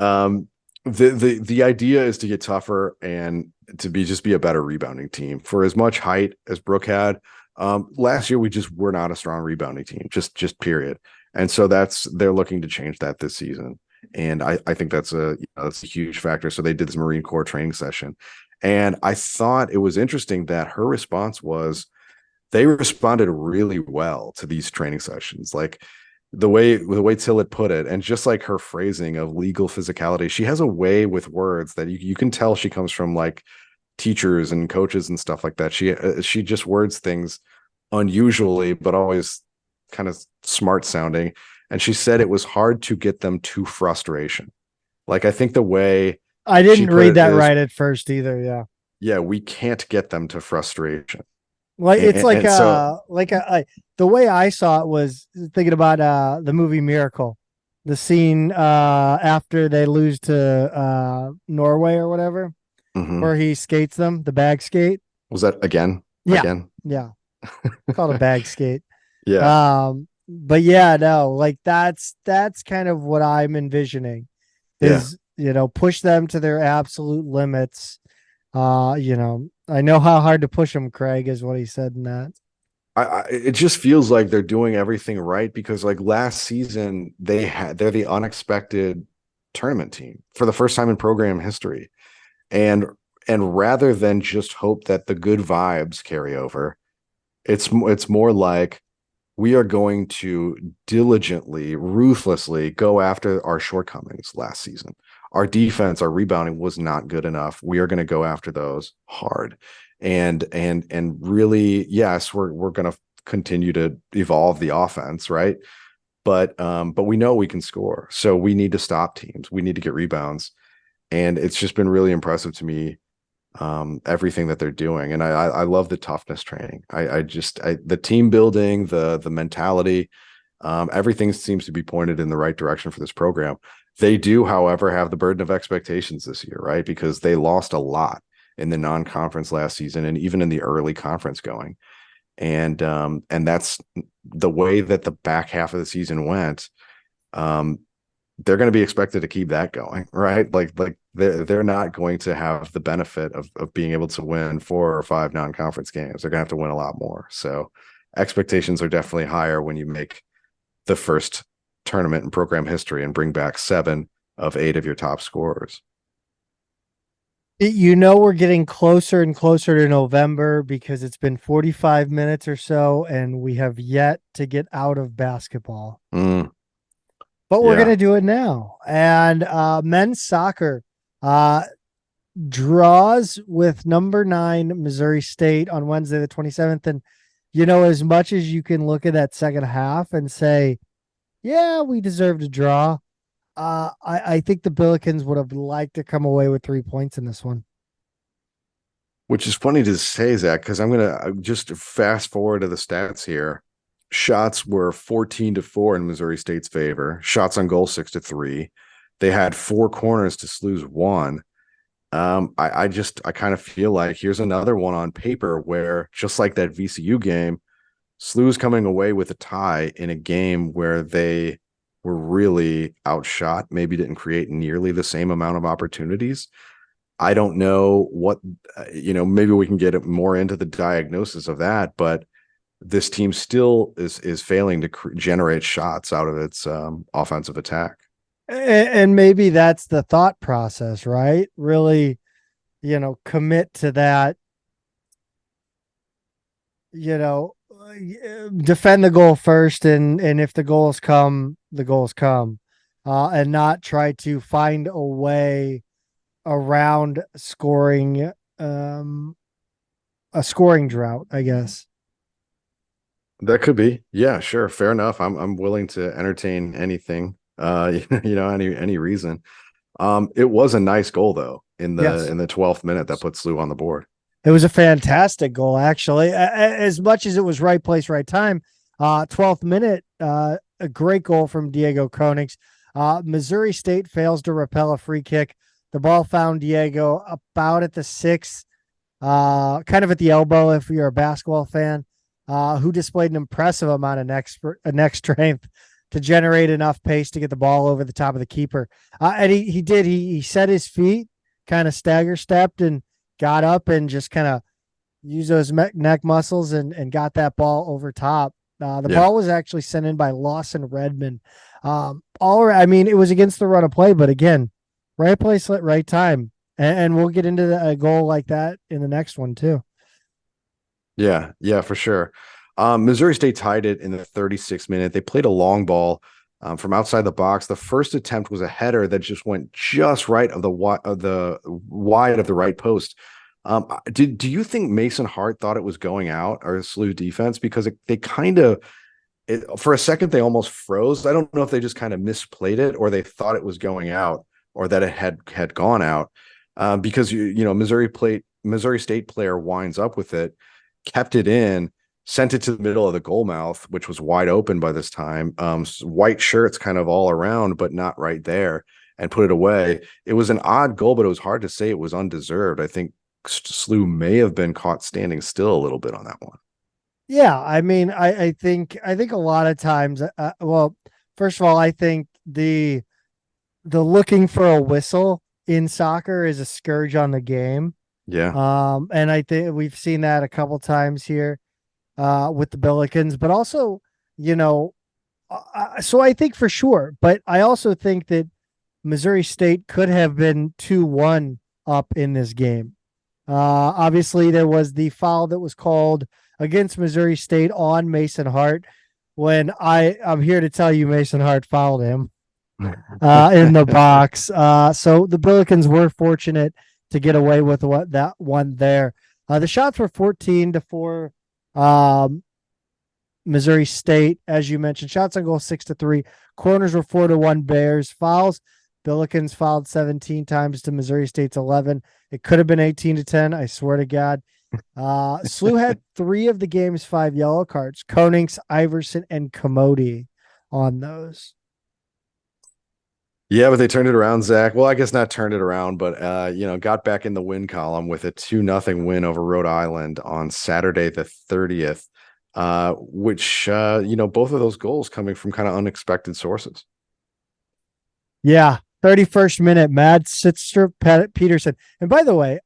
the idea is to get tougher and to be a better rebounding team. For as much height as Brooke had, last year we just were not a strong rebounding team, just period. And so they're looking to change that this season. And I think that's a huge factor. So they did this Marine Corps training session. And I thought it was interesting that her response was they responded really well to these training sessions. Like the way Tillett put it, and just like her phrasing of legal physicality, she has a way with words that you can tell she comes from like teachers and coaches and stuff like that. She just words things unusually, but always kind of smart sounding. And she said it was hard to get them to frustration. Like I think the way I didn't read that right at first either. Yeah. Yeah. We can't get them to frustration. Like it's the way I saw it was thinking about the movie Miracle, the scene after they lose to Norway or whatever, where he skates them, the bag skate. Was that again? Yeah. Again? Yeah. Called a bag skate. Yeah. But yeah, no, like that's kind of what I'm envisioning is, push them to their absolute limits. I know how hard to push them, Craig, is what he said in that. It just feels like they're doing everything right because like last season they're the unexpected tournament team for the first time in program history. And rather than just hope that the good vibes carry over, it's more like we are going to diligently, ruthlessly go after our shortcomings last season. Our defense, our rebounding was not good enough. We are going to go after those hard. And really, yes, we're going to continue to evolve the offense, right? But we know we can score. So we need to stop teams. We need to get rebounds. And it's just been really impressive to me, everything that they're doing. And I love the toughness training. The team building, the mentality, everything seems to be pointed in the right direction for this program. They do, however, have the burden of expectations this year, right? Because they lost a lot in the non-conference last season and even in the early conference going. And that's the way that the back half of the season went. They're going to be expected to keep that going, right? Like they're not going to have the benefit of being able to win 4 or 5 non-conference games. They're going to have to win a lot more. So expectations are definitely higher when you make the first tournament in program history and bring back 7 of 8 of your top scorers. We're getting closer and closer to November because it's been 45 minutes or so and we have yet to get out of basketball. But we're going to do it now. And men's soccer draws with number 9 Missouri State on Wednesday the 27th. And as much as you can look at that second half and say, yeah, we deserved a draw. I think the Billikens would have liked to come away with 3 points in this one. Which is funny to say, Zach, because I'm going to just fast forward to the stats here. Shots were 14-4 in Missouri State's favor. Shots on goal 6-3. They had 4 corners to SLU's 1. I kind of feel like here's another one on paper where, just like that VCU game, SLU's coming away with a tie in a game where they were really outshot, maybe didn't create nearly the same amount of opportunities. I don't know what, maybe we can get more into the diagnosis of that, but this team still is failing to generate shots out of its offensive attack. And maybe that's the thought process, right? Really, commit to that, defend the goal first. And if the goals come, and not try to find a way around scoring, a scoring drought, I guess. That could be. Yeah, sure. Fair enough. I'm willing to entertain anything. Any reason. It was a nice goal though in the 12th minute that put SLU on the board. It was a fantastic goal, actually. As much as it was right place, right time. 12th minute, a great goal from Diego Konings. Missouri State fails to repel a free kick. The ball found Diego about at the 6, kind of at the elbow if you're a basketball fan, who displayed an impressive amount of neck strength to generate enough pace to get the ball over the top of the keeper. And he did. He set his feet, kind of stagger stepped, and got up and just kind of used those neck muscles and got that ball over top. The ball was actually sent in by Lawson Redmond. It was against the run of play, but again, right place, right time. And we'll get into a goal like that in the next one too. Yeah, for sure. Missouri State tied it in the 36th minute. They played a long ball from outside the box. The first attempt was a header that just went just right of the wide of the right post. Do you think Mason Hart thought it was going out, or SLU defense? Because they kind of, for a second, they almost froze. I don't know if they just kind of misplayed it, or they thought it was going out, or that it had gone out. Because Missouri State player winds up with it, kept it in, sent it to the middle of the goal mouth, which was wide open by this time. White shirts kind of all around, but not right there, and put it away. It was an odd goal, but it was hard to say it was undeserved. I think SLU may have been caught standing still a little bit on that one. Yeah, I think a lot of times, first of all, I think the looking for a whistle in soccer is a scourge on the game. Yeah. And I think we've seen that a couple times here with the Billikens, but also, so I think for sure, but I also think that Missouri State could have been 2-1 up in this game. Obviously there was the foul that was called against Missouri State on Mason Hart, when I'm here to tell you Mason Hart fouled him in the box. So the Billikens were fortunate to get away with that one there. The shots were 14-4. Missouri State, as you mentioned, shots on goal 6-3. Corners were 4-1 Bears. Fouls, Billikens fouled 17 times to Missouri State's 11. It could have been 18-10. I swear to God. SLU had 3 of the game's 5 yellow cards. Konings, Iverson, and Commodi on those. Yeah, but they turned it around, Zach. Well, I guess not turned it around, but got back in the win column with a 2-0 win over Rhode Island on Saturday the 30th, which both of those goals coming from kind of unexpected sources. Yeah, 31st minute, Mad Sister Peterson. And by the way,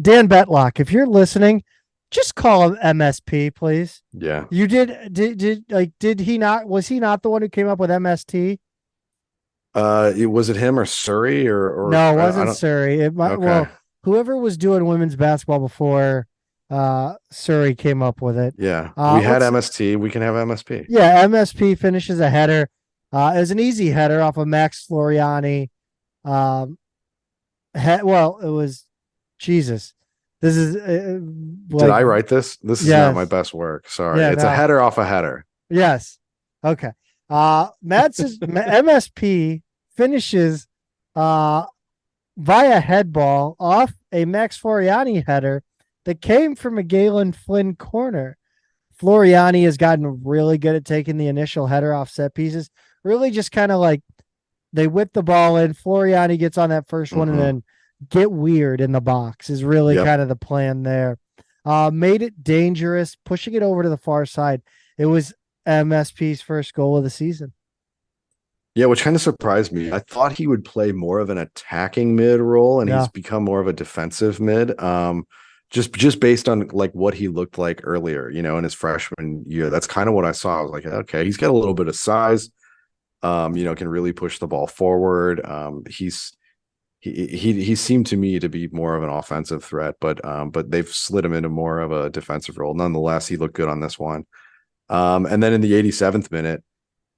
Dan Betlock, if you're listening, just call him MSP, please. Yeah. You did he not? Was he not the one who came up with MST? Was it him or Surrey or no, it wasn't Surrey. It might, okay. Well, whoever was doing women's basketball before Surrey came up with it. Yeah, we had MST. We can have MSP. Yeah, MSP finishes a header. It was an easy header off of Max Floriani. It was Jesus. This is Did I write this? This is not my yes. best work. Sorry. Yeah, It's a no. header off a header. Yes. Okay. MSP finishes via head ball off a Max Floriani header that came from a Galen Flynn corner. Floriani has gotten really good at taking the initial header off set pieces. Really just kind of like they whip the ball in. Floriani gets on that first one and then get weird in the box is really kind of the plan there. Made it dangerous, pushing it over to the far side. It was MSP's first goal of the season. Yeah, which kind of surprised me. I thought he would play more of an attacking mid role, and he's become more of a defensive mid. Just based on like what he looked like earlier, in his freshman year. That's kind of what I saw. I was like, okay, he's got a little bit of size. Can really push the ball forward. He seemed to me to be more of an offensive threat, but they've slid him into more of a defensive role. Nonetheless, he looked good on this one. And then in the 87th minute,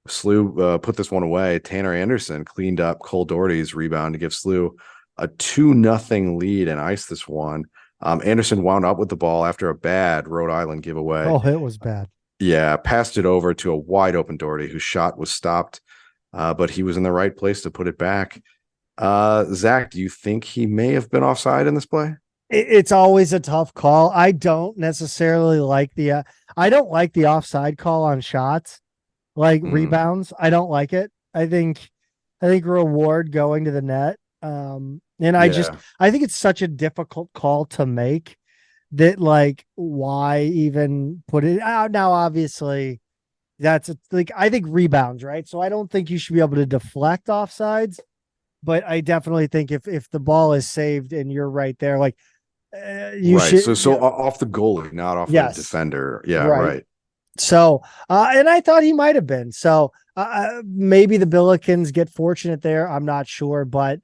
SLU put this one away. Tanner Anderson cleaned up Cole Doherty's rebound to give SLU a 2-0 lead and ice this one. Anderson wound up with the ball after a bad Rhode Island giveaway. Oh, it was bad. Yeah, passed it over to a wide open Doherty whose shot was stopped, but he was in the right place to put it back. Zach, do you think he may have been offside in this play? It's always a tough call. I don't necessarily like I don't like the offside call on shots, like rebounds. I don't like it. I think reward going to the net. And I think it's such a difficult call to make that like, why even put it out now? Obviously that's I think rebounds, right? So I don't think you should be able to deflect offsides, but I definitely think if the ball is saved and you're right there, like you should. So off the goalie, not off the defender. Yeah. Right. So, and I thought he might've been, so maybe the Billikens get fortunate there. I'm not sure, but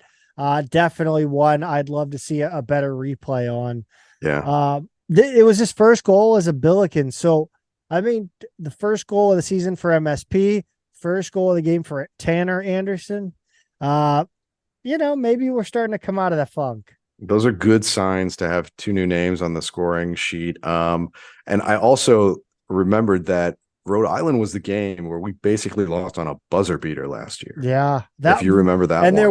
definitely one I'd love to see a better replay on. Yeah. It was his first goal as a Billiken. So, I mean, the first goal of the season for MSP, first goal of the game for Tanner Anderson. Maybe we're starting to come out of that funk. Those are good signs to have two new names on the scoring sheet. And I also remembered that Rhode Island was the game where we basically lost on a buzzer beater last year. Yeah. If you remember that and one.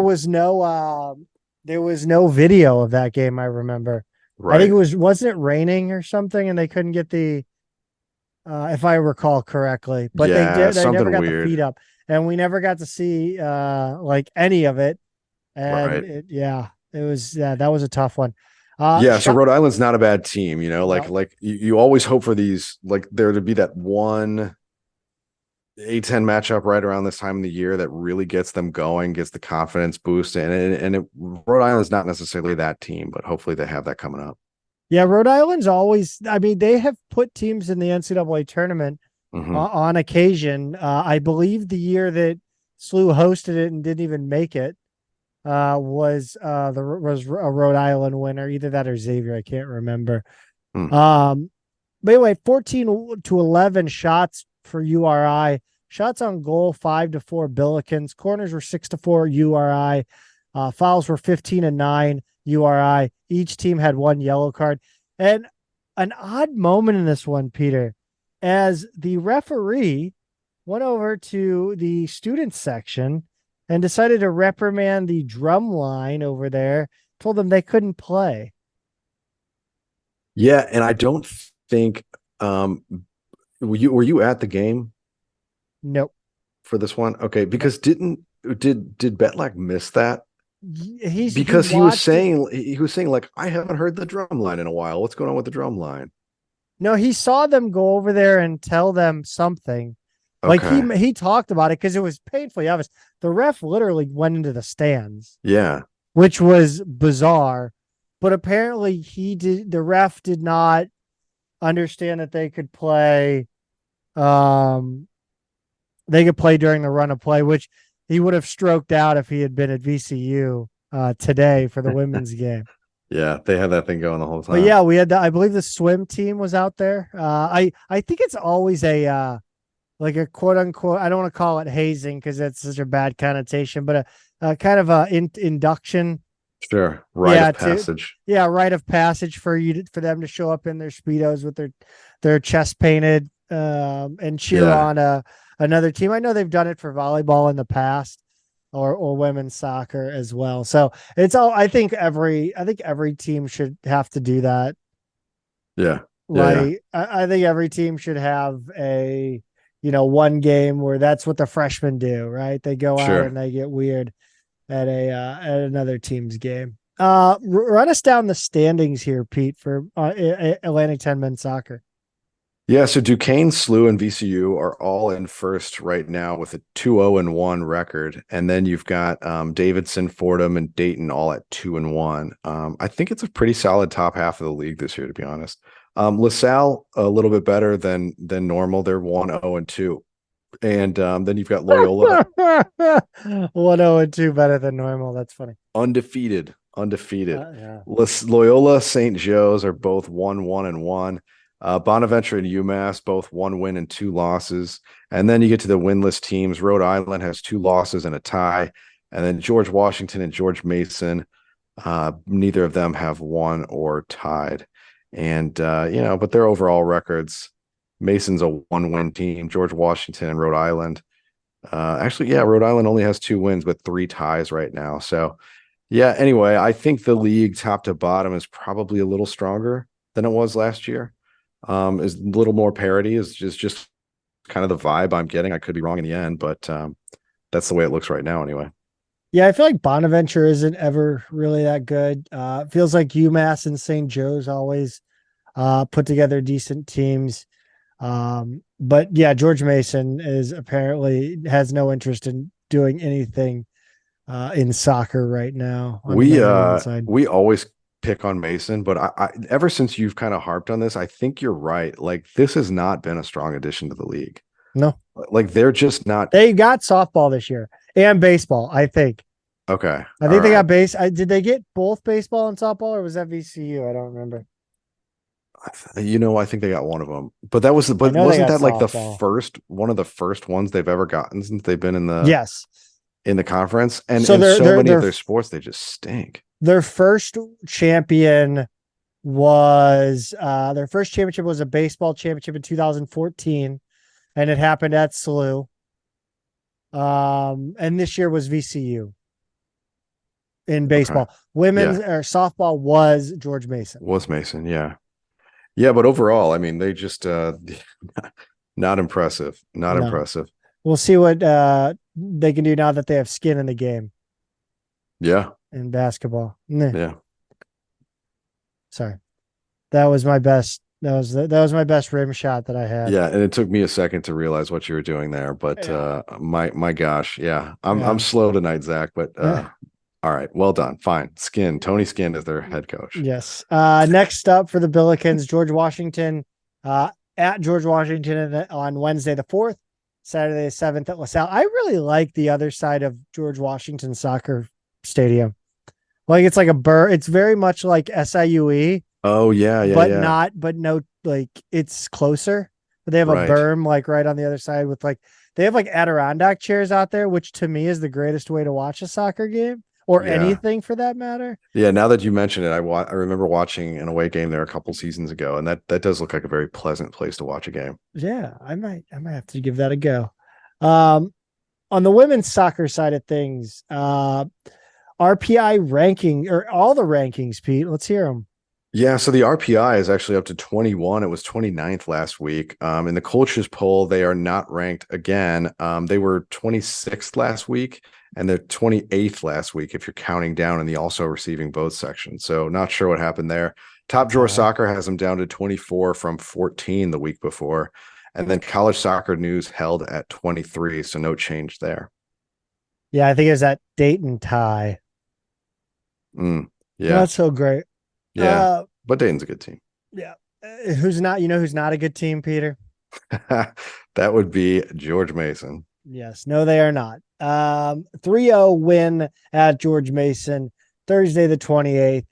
there was no video of that game, I remember. Right. I think wasn't it raining or something and they couldn't get the if I recall correctly. But they never got weird. The feed up. And we never got to see like any of it. And it was that was a tough one. So Rhode Island's not a bad team, like you always hope for these, like there to be that one A10 matchup right around this time of the year that really gets them going, gets the confidence boost. Rhode Island's not necessarily that team, but hopefully they have that coming up. Yeah. Rhode Island's always, I mean, they have put teams in the NCAA tournament on occasion. I believe the year that SLU hosted it and didn't even make it, was a Rhode Island winner, either that or Xavier. I can't remember. But anyway, 14-11 shots for URI. Shots on goal 5-4 Billikens. Corners were 6-4 URI. Fouls were 15-9 URI. Each team had one yellow card. And an odd moment in this one, Peter, as the referee went over to the student section and decided to reprimand the drum line over there, told them they couldn't play. Yeah, and I don't think were you at the game? Nope. For this one? Okay, because did Betlak miss that? He was saying like, I haven't heard the drum line in a while. What's going on with the drum line? No, he saw them go over there and tell them something. Like he talked about it because it was painfully obvious. The ref literally went into the stands. Yeah. Which was bizarre. But apparently the ref did not understand that they could play during the run of play, which he would have stroked out if he had been at VCU today for the women's game. Yeah, they had that thing going the whole time. But yeah, we had I believe the swim team was out there. I think it's always a like a quote unquote, I don't want to call it hazing because that's such a bad connotation, but a kind of a induction Sure. Rite Yeah, of passage. rite of passage for for them to show up in their Speedos with their chest painted and cheer Yeah. on another team. I know they've done it for volleyball in the past or women's soccer as well. So it's all I think every team should have to do that. Yeah. Yeah. Like I think every team should have a one game where that's what the freshmen do, right? They go out Sure. and they get weird at another team's game. Run us down the standings here, Pete, for Atlantic 10 men's soccer. Yeah, so Duquesne, SLU, and VCU are all in first right now with a 2-0-1 record. And then you've got Davidson, Fordham, and Dayton all at 2-1. I think it's a pretty solid top half of the league this year, to be honest. LaSalle, a little bit better than normal. They're 1-0-2. And then you've got Loyola. 1-0-2 better than normal. That's funny. Undefeated. Yeah. Loyola, St. Joe's are both 1-1-1. Bonaventure and UMass, both 1 win and 2 losses. And then you get to the winless teams. Rhode Island has 2 losses and a tie. And then George Washington and George Mason, neither of them have won or tied. And, but their overall records, Mason's a 1-win team. George Washington and Rhode Island. Rhode Island only has 2 wins, but 3 ties right now. So, yeah, anyway, I think the league top to bottom is probably a little stronger than it was last year. Is a little more parity is just kind of the vibe I'm getting. I could be wrong in the end, but that's the way it looks right now anyway. Yeah, I feel like Bonaventure isn't ever really that good. It feels like UMass and St. Joe's always put together decent teams. But yeah, George Mason apparently has no interest in doing anything in soccer right now. We always pick on Mason, but I ever since you've kind of harped on this, I think you're right. Like, this has not been a strong addition to the league. No, like they're just not. They got softball this year and baseball, I think. Okay. I think they got base. Did they get both baseball and softball, or was that VCU? I don't remember. I think they got one of them, but wasn't that softball. Like one of the first ones they've ever gotten since they've been in the conference? And so many of their sports, they just stink. Their first championship was a baseball championship in 2014, and it happened at SLU. And this year was VCU in baseball. Okay. Women's or softball was George Mason. Yeah. Yeah, but overall, I mean, they just not impressive. Not impressive. We'll see what they can do now that they have skin in the game. Yeah. In basketball. Yeah. Sorry. That was my best. That was my best rim shot that I had. Yeah, and it took me a second to realize what you were doing there, but my gosh, yeah. I'm slow tonight, Zach, but all right, well done. Fine. Tony Skin is their head coach. Yes. Next up for the Billikens, George Washington at George Washington on Wednesday the 4th, Saturday the 7th at LaSalle. I really like the other side of George Washington Soccer Stadium. Like, it's like it's very much like SIUE. Oh yeah. It's closer. But they have a berm like right on the other side with they have like Adirondack chairs out there, which to me is the greatest way to watch a soccer game or anything for that matter. Yeah. Now that you mention it, I remember watching an away game there a couple seasons ago, and that does look like a very pleasant place to watch a game. Yeah, I might have to give that a go. On the women's soccer side of things, RPI ranking or all the rankings, Pete, let's hear them. Yeah, so the RPI is actually up to 21. It was 29th last week. In the coaches poll, they are not ranked again. They were 26th last week, and they're 28th last week if you're counting down in the also receiving both section. So not sure what happened there. Top Drawer Soccer has them down to 24 from 14 the week before. And then College Soccer News held at 23, so no change there. Yeah, I think it was that Dayton tie. Yeah. Not so great. Yeah, but Dayton's a good team. Yeah. Who's not a good team, Peter? That would be George Mason. Yes. No, they are not. 3-0 win at George Mason, Thursday the 28th.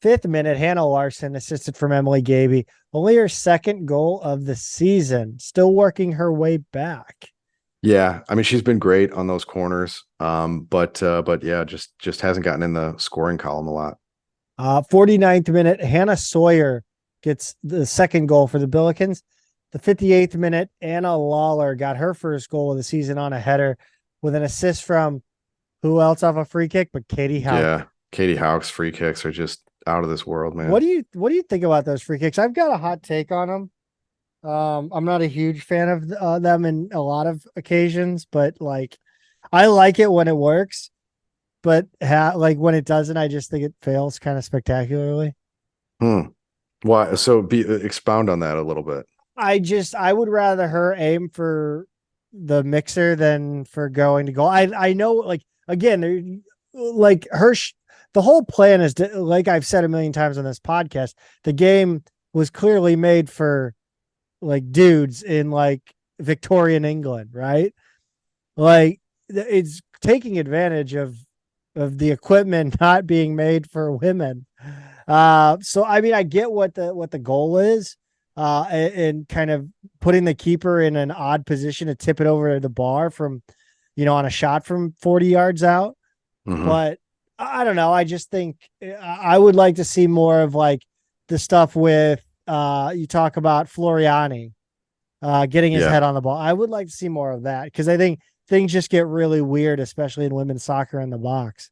5th minute, Hannah Larson, assisted from Emily Gaby. Only her second goal of the season. Still working her way back. Yeah, I mean she's been great on those corners. But yeah, just hasn't gotten in the scoring column a lot. 49th minute, Hannah Sawyer gets the second goal for the Billikens. The 58th minute, Anna Lawler got her first goal of the season on a header with an assist from who else off a free kick but Katie Howe. Yeah, Katie Houck's free kicks are just out of this world, What man. do you think about those free kicks? I've got a hot take on them. I'm not a huge fan of them in a lot of occasions, but like I like it when it works, but like when it doesn't, I just think it fails kind of spectacularly. Hmm. Why? So be expound on that a little bit. I would rather her aim for the mixer than for going to goal. I know, like, again, like the whole plan is to, like I've said a million times on this podcast, the game was clearly made for like dudes in like Victorian England, right? Like it's taking advantage of the equipment not being made for women. So I mean, I get what the goal is, and kind of putting the keeper in an odd position to tip it over the bar from, on a shot from 40 yards out. Hmm. But I don't know. I just think I would like to see more of like the stuff with you talk about Floriani getting his Yeah, head on the ball. I would like to see more of that because I think things just get really weird, especially in women's soccer in the box.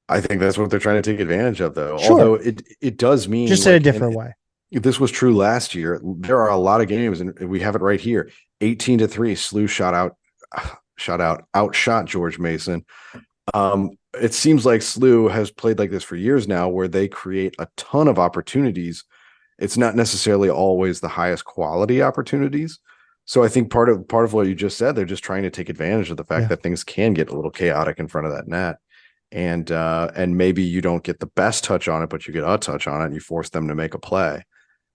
I think that's what they're trying to take advantage of, though. Although Sure, it does mean just in a like, and different way. this was true last year. There are a lot of games, and we have it right here. 18-3, SLU outshot George Mason. It seems like SLU has played like this for years now, where they create a ton of opportunities. It's not necessarily always the highest quality opportunities. So I think part of what you just said, they're just trying to take advantage of the fact Yeah. that things can get a little chaotic in front of that net. And maybe you don't get the best touch on it, but you get a touch on it and you force them to make a play.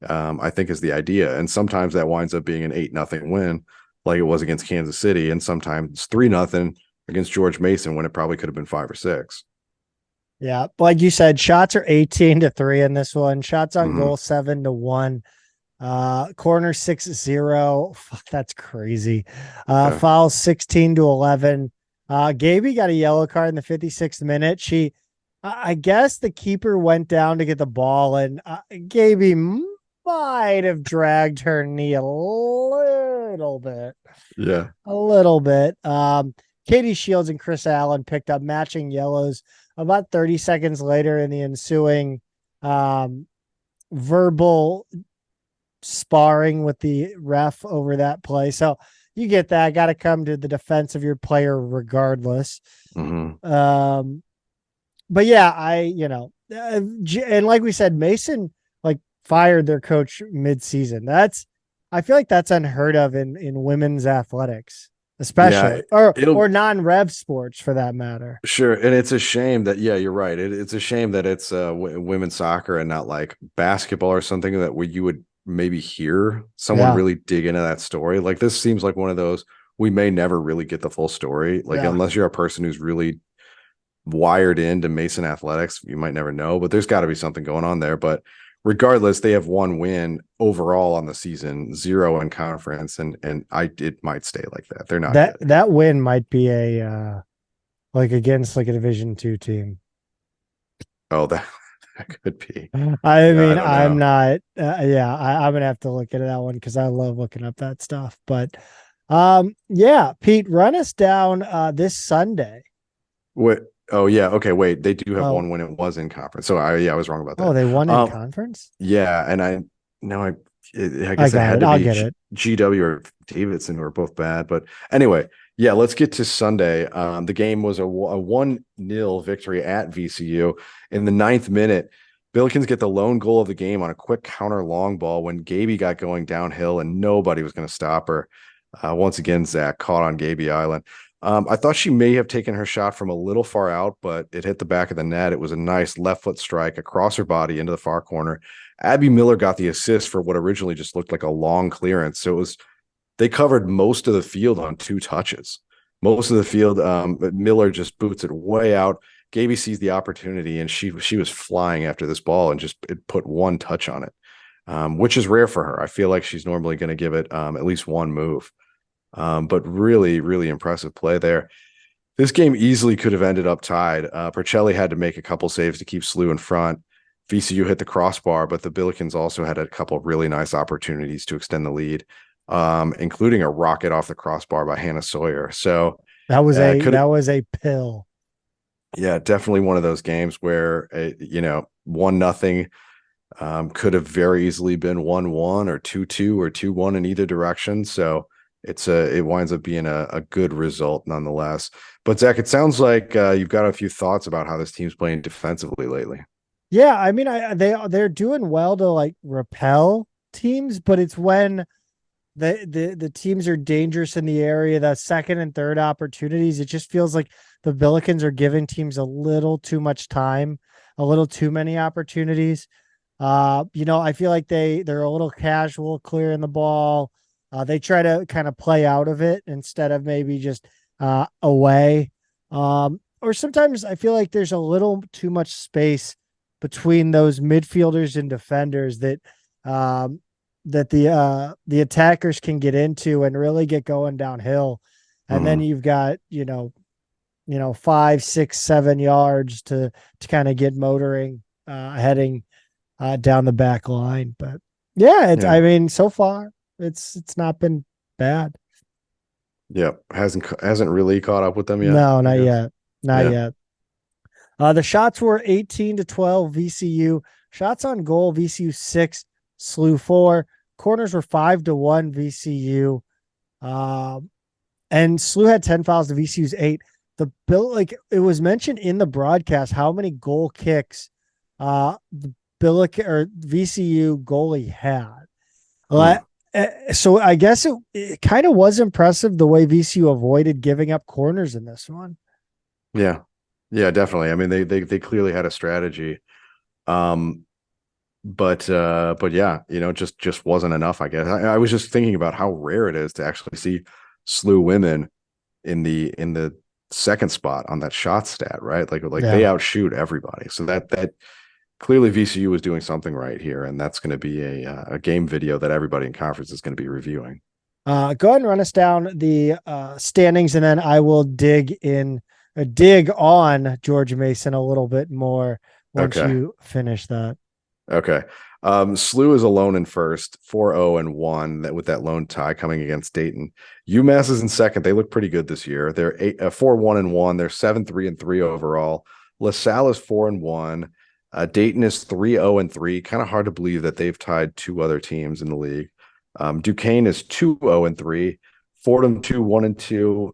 I think is the idea. And sometimes that winds up being an 8-0 win, like it was against Kansas City, and sometimes 3-0 against George Mason when it probably could have been 5 or 6. Yeah. Like you said, shots are 18-3 in this one. Shots on Mm-hmm. goal 7-1. Corner 6-0. Fuck, that's crazy. Yeah. Foul 16-11. Gaby got a yellow card in the 56th minute. I guess the keeper went down to get the ball, and Gaby might have dragged her knee a little bit. Yeah. A little bit. Katie Shields and Chris Allen picked up matching yellows about 30 seconds later in the ensuing verbal sparring with the ref over that play. So you get that. Got to come to the defense of your player regardless. Mm-hmm. But yeah, and like we said, Mason like fired their coach mid-season. I feel like that's unheard of in women's athletics, Yeah. especially or It'll non-rev sports for that matter. Sure. And it's a shame that, yeah, you're right. It's a shame that it's women's soccer and not like basketball or something that where you would maybe hear someone Yeah, really dig into that story. Like this seems like one of those we may never really get the full story. Like yeah. unless you're a person who's really wired into Mason athletics, you might never know, but there's got to be something going on there. But regardless, they have one win overall on the season, 0 in conference, and it might stay like that. They're not That good. that win might be a like against like a Division 2 team. Oh, that could be. I Yeah, I mean, don't I'm know. not. I'm gonna have to look into that one because I love looking up that stuff. But, yeah, Pete, run us down this Sunday. What? Oh yeah. Okay. Wait. They do have Oh, one when it was in conference. So I was wrong about oh, that. they won in Um. conference. Yeah. And I no. I I guess it got had it. to I'll be get it. GW or Davidson, who are both bad. But anyway, yeah. Let's get to Sunday. The game was a 1-0 victory at VCU in the ninth minute. Billikens get the lone goal of the game on a quick counter long ball when Gaby got going downhill and nobody was going to stop her. Once again, Zach caught on Gaby Island. I thought she may have taken her shot from a little far out, but it hit the back of the net. It was a nice left foot strike across her body into the far corner. Abby Miller got the assist for what originally just looked like a long clearance. So they covered most of the field on 2 touches. Most of the field, Miller just boots it way out. Gaby sees the opportunity, and she was flying after this ball and just it put 1 touch on it, which is rare for her. I feel like she's normally going to give it at least 1 move. But really, really impressive play there. This game easily could have ended up tied. Percelli had to make a couple saves to keep SLU in front. VCU hit the crossbar, but the Billikens also had a couple of really nice opportunities to extend the lead, including a rocket off the crossbar by Hannah Sawyer. So that was a pill. Yeah, definitely one of those games where 1-0 could have very easily been 1-1 or 2-2 or 2-1 in either direction. So it winds up being a good result nonetheless. But Zach, it sounds like you've got a few thoughts about how this team's playing defensively lately. Yeah, I mean, they're doing well to like repel teams, but it's when the teams are dangerous in the area, the second and third opportunities. It just feels like the Billikens are giving teams a little too much time, a little too many opportunities. I feel like they're a little casual clearing the ball. They try to kind of play out of it instead of maybe just away. Or sometimes I feel like there's a little too much space between those midfielders and defenders that the attackers can get into and really get going downhill. And then you've got, 5, 6, 7 yards to kind of get motoring, heading down the back line. But yeah, I mean, so far it's not been bad. Yep. Hasn't really caught up with them yet. No, not yet. Not yet. The shots were 18-12 VCU. Shots on goal, VCU 6, SLU 4. Corners were 5-1 VCU. And SLU had 10 fouls to VCU's 8. It was mentioned in the broadcast how many goal kicks the Billiken or VCU goalie had. So I guess it kind of was impressive the way VCU avoided giving up corners in this one. Yeah. Yeah, definitely. I mean, they clearly had a strategy. But yeah, just wasn't enough, I guess. I was just thinking about how rare it is to actually see SLU women in the second spot on that shot stat, right? Like they outshoot everybody. So that clearly VCU was doing something right here, and that's going to be a game video that everybody in conference is going to be reviewing. Go ahead and run us down the standings, and then I will dig on George Mason a little bit more once you finish that. Okay. SLU is alone in first, 4-0-1 with that lone tie coming against Dayton. UMass is in second. They look pretty good this year. They're 4-1-1. They're 7-3-3 overall. LaSalle is 4-1. Dayton is 3-0-3. Kind of hard to believe that they've tied two other teams in the league. Duquesne is 2-0-3. Fordham 2-1-2.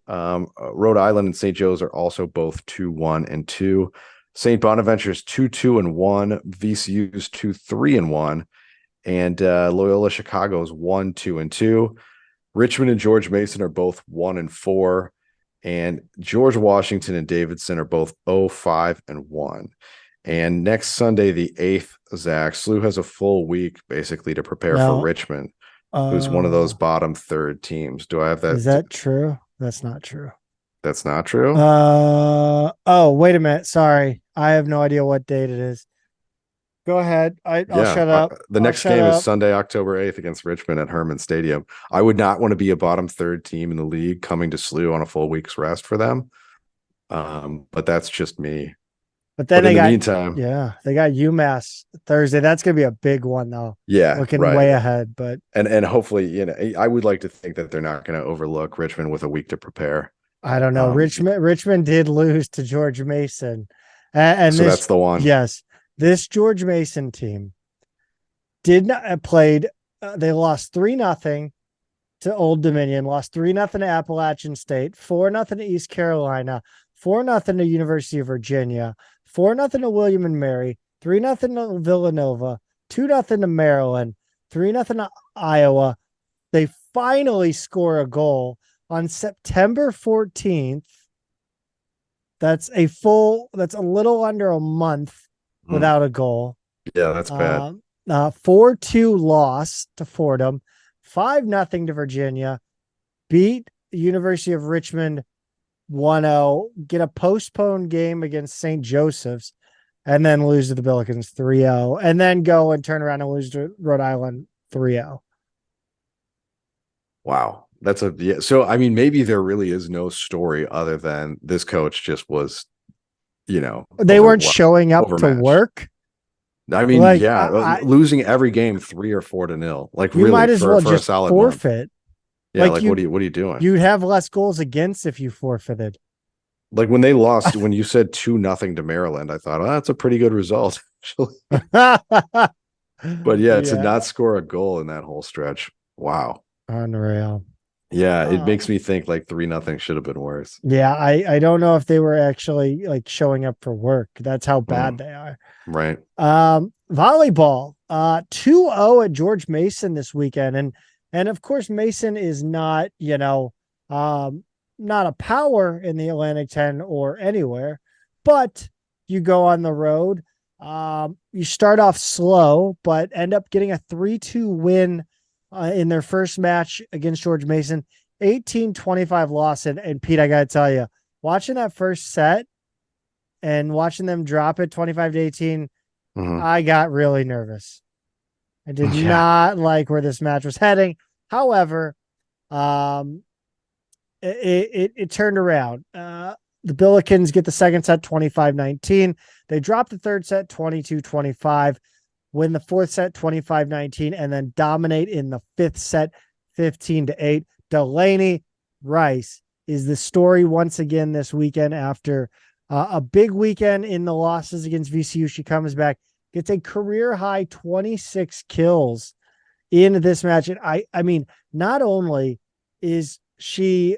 Rhode Island and St. Joe's are also both 2-1-2. St. Bonaventure's 2-2-1. VCU's 2-3-1. And Loyola Chicago's 1-2-2. Richmond and George Mason are both 1-4. And George Washington and Davidson are both 0-5-1. And next Sunday, the 8th, Zach, SLU has a full week basically to prepare for Richmond, who's one of those bottom third teams. Do I have that? Is that true? That's not true. That's not true? Oh, wait a minute. Sorry. I have no idea what date it is. Go ahead. I'll shut up. The next game is Sunday, October 8th against Richmond at Herman Stadium. I would not want to be a bottom third team in the league coming to SLU on a full week's rest for them. But that's just me. But then in the meantime, they got UMass Thursday. That's going to be a big one, though. Yeah, looking way ahead. But and hopefully, I would like to think that they're not going to overlook Richmond with a week to prepare. I don't know. Richmond did lose to George Mason, and so that's the one. Yes, this George Mason team did not played. They lost 3-0 to Old Dominion. Lost 3-0 to Appalachian State. 4-0 to East Carolina. 4-0 to University of Virginia. 4-0 to William and Mary, 3-0 to Villanova, 2-0 to Maryland, 3-0 to Iowa. They finally score a goal on September 14th. That's a little under a month without a goal. Yeah, that's bad. 4-2 loss to Fordham, 5-0 to Virginia, beat University of Richmond 1-0, get a postponed game against St. Joseph's, and then lose to the Billikens 3-0, and then go and turn around and lose to Rhode Island 3-0. Wow. So I mean, maybe there really is no story other than this coach just was, They weren't showing up to overmatched. work. I mean, Like losing every game 3 or 4-0. Like you really might as for well a just solid month. forfeit. Yeah, like what are you doing? You'd have less goals against if you forfeited. Like when they lost, when you said 2-0 to Maryland, I thought, that's a pretty good result, actually. But yeah, to not score a goal in that whole stretch. Wow. Unreal. Yeah, it makes me think like 3-0 should have been worse. Yeah, I don't know if they were actually like showing up for work. That's how bad they are. Right. Volleyball, 2-0 at George Mason this weekend. And of course, Mason is not, not a power in the Atlantic 10 or anywhere, but you go on the road. You start off slow, but end up getting a 3-2 win in their first match against George Mason, 18-25 loss. And Pete, I got to tell you, watching that first set and watching them drop it 25-18, I got really nervous. I did not like where this match was heading. However, it turned around. The Billikens get the second set 25-19. They drop the third set 22-25, win the fourth set 25-19, and then dominate in the fifth set 15-8. Delaney Rice is the story once again this weekend after a big weekend in the losses against VCU. She comes back, gets a career high 26 kills in this match. And I mean, not only is she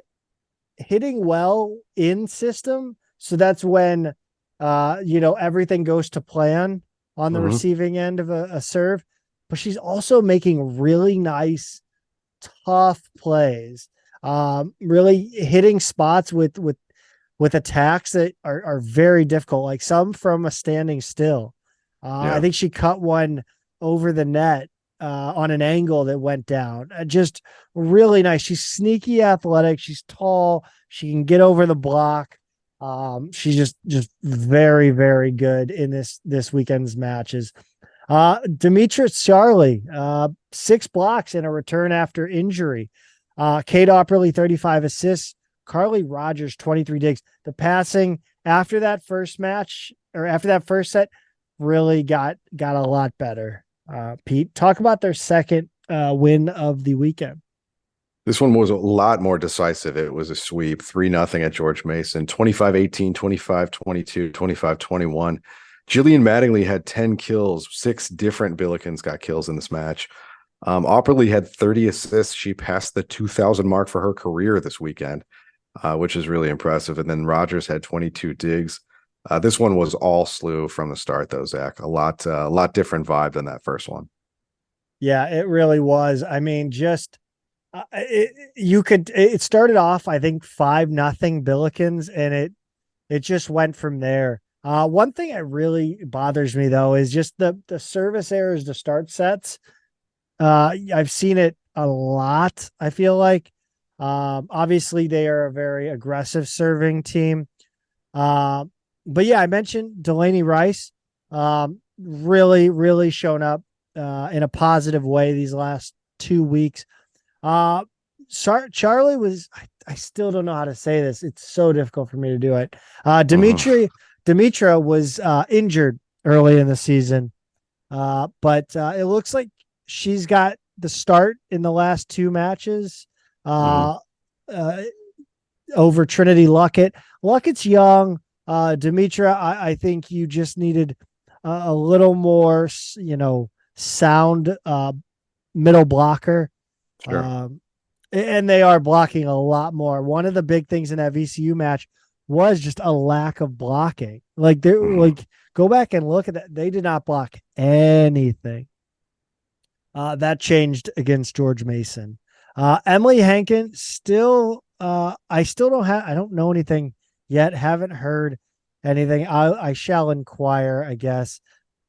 hitting well in system, so that's when everything goes to plan on the receiving end of a serve, but she's also making really nice, tough plays, really hitting spots with attacks that are very difficult, like some from a standing still. I think she cut one over the net on an angle that went down. Just really nice. She's sneaky athletic. She's tall. She can get over the block. She's just very, very good in this weekend's matches. Demetrius Charlie, 6 blocks and a return after injury. Kate Opperly, 35 assists. Carly Rogers, 23 digs. The passing after that first match, or after that first set, really got a lot better. Pete, talk about their second win of the weekend. This one was a lot more decisive. It was a sweep, 3-0 at George Mason, 25-18, 25-22, 25-21. Jillian Mattingly had 10 kills. 6 different Billikens got kills in this match. Opperly had 30 assists. She passed the 2,000 mark for her career this weekend, which is really impressive. And then Rogers had 22 digs. This one was all SLU from the start, though, Zach. A lot different vibe than that first one. Yeah, it really was. I mean, just it started off, I think 5-0 Billikens, and it just went from there. One thing that really bothers me though is just the service errors to start sets. I've seen it a lot. I feel like, obviously they are a very aggressive serving team. But yeah, I mentioned Delaney Rice, really, really shown up, in a positive way these last 2 weeks. Charlie was, I still don't know how to say this. It's so difficult for me to do it. Demetra was injured early in the season, but it looks like she's got the start in the last 2 matches over Trinity Luckett. Luckett's young. Demetra, I think you just needed a little more, sound middle blocker. Sure. And they are blocking a lot more. One of the big things in that VCU match was just a lack of blocking. Like go back and look at that. They did not block anything. That changed against George Mason. Emily Hankin still, I don't know anything yet. Haven't heard anything. I shall inquire, I guess.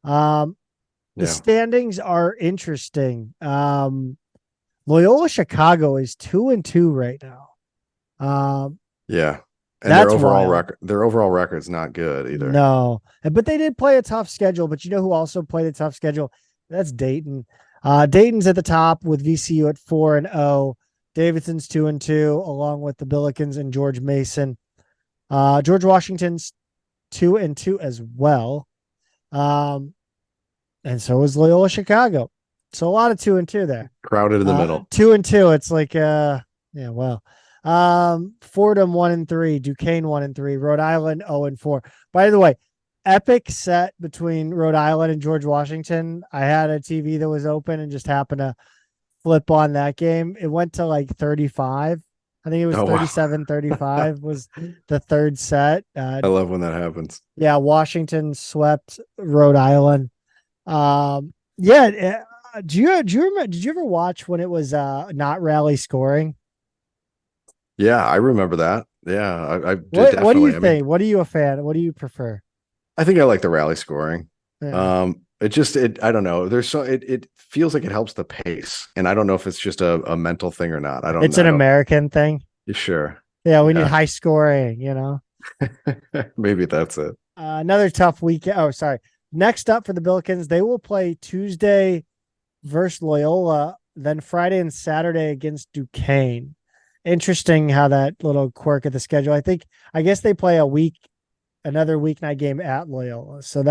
The standings are interesting. Loyola Chicago is 2-2 right now. And their overall record's not good either. No, but they did play a tough schedule. But you know who also played a tough schedule? That's Dayton. Dayton's at the top with VCU at 4-0. Davidson's 2-2, along with the Billikens and George Mason. George Washington's 2-2 as well. And so is Loyola Chicago. So a lot of 2-2 there. Crowded in the middle. 2-2. It's like, Fordham 1-3, Duquesne 1-3, Rhode Island 0-4. By the way, epic set between Rhode Island and George Washington. I had a TV that was open and just happened to flip on that game. It went to like 35. I think it was 37-35 was the third set. I love when that happens. Yeah, Washington swept Rhode Island. Did you ever watch when it was not rally scoring? Yeah, I remember that. Yeah, I what do you think? What are you a fan? What do you prefer? I think I like the rally scoring. Yeah. I don't know. It feels like it helps the pace, and I don't know if it's just a mental thing or not. It's an American thing. Sure. Yeah, we need high scoring, Maybe that's it. Another tough weekend. Oh, sorry. Next up for the Billikens, they will play Tuesday versus Loyola, then Friday and Saturday against Duquesne. Interesting how that little quirk of the schedule. I guess they play another weeknight game at Loyola. So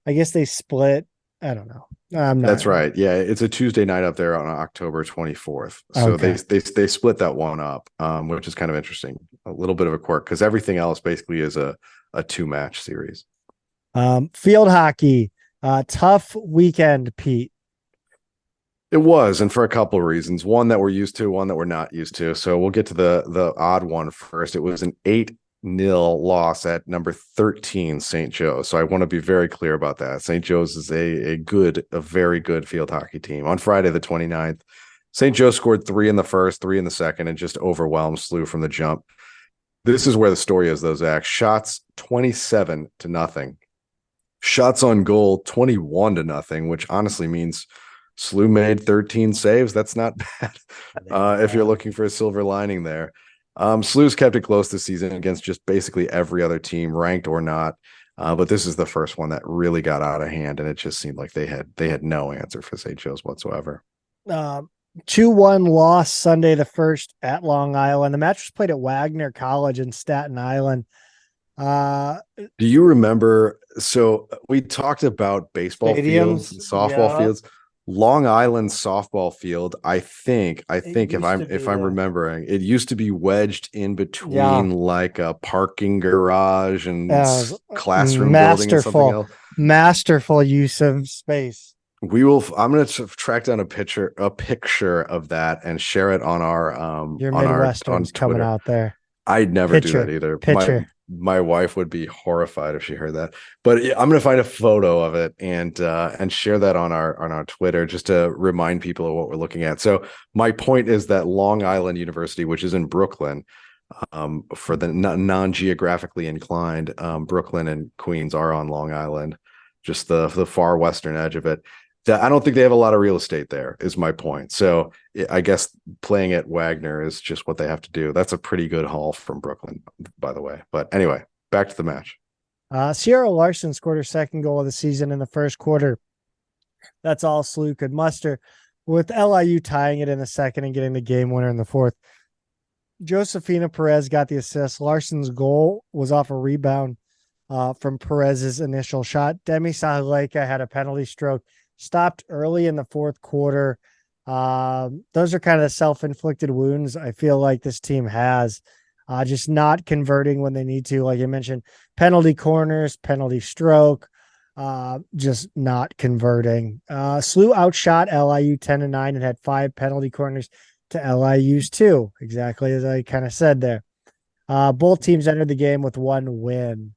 I guess they split. I don't know. That's right. Yeah, it's a Tuesday night up there on October 24th. So they split that one up, which is kind of interesting. A little bit of a quirk because everything else basically is a 2-match series. Field hockey, tough weekend, Pete. It was, and for a couple of reasons. One that we're used to, one that we're not used to. So we'll get to the odd one first. It was an 8-0 loss at number 13, St. Joe's. So I want to be very clear about that. St. Joe's is a very good field hockey team. On Friday the 29th, St. Joe scored 3 in the first, 3 in the second, and just overwhelmed SLU from the jump. This is where the story is, though, Zach. Shots 27-0. Shots on goal 21-0, which honestly means SLU made 13 saves. That's not bad if you're looking for a silver lining there. SLU's kept it close this season against just basically every other team, ranked or not. But this is the first one that really got out of hand, and it just seemed like they had no answer for St. Joe's whatsoever. 2-1 loss Sunday the 1st at Long Island. The match was played at Wagner College in Staten Island. Do you remember? So we talked about baseball fields and softball fields. Long Island softball field, I think if I'm remembering, it used to be wedged in between like a parking garage and classroom building and something else. Masterful use of space. I'm going to track down a picture of that and share it on our your Midwestern's coming out there. I'd never do that either. My wife would be horrified if she heard that, but I'm going to find a photo of it and share that on our Twitter just to remind people of what we're looking at. So my point is that Long Island University, which is in Brooklyn, for the non-geographically inclined, Brooklyn and Queens are on Long Island, just the far western edge of it. I don't think they have a lot of real estate there, is my point. So I guess playing at Wagner is just what they have to do. That's a pretty good haul from Brooklyn, by the way. But anyway, back to the match. Sierra Larson scored her second goal of the season in the first quarter. That's all SLU could muster, with LIU tying it in the second and getting the game winner in the fourth. Josefina Perez got the assist. Larson's goal was off a rebound from Perez's initial shot. Demi Sahaleka had a penalty stroke. Stopped early in the fourth quarter. Those are kind of the self-inflicted wounds I feel like this team has. Just not converting when they need to. Like I mentioned, penalty corners, penalty stroke, just not converting. SLU outshot LIU 10-9 and had 5 penalty corners to LIU's 2, exactly as I kind of said there. Both teams entered the game with 1 win.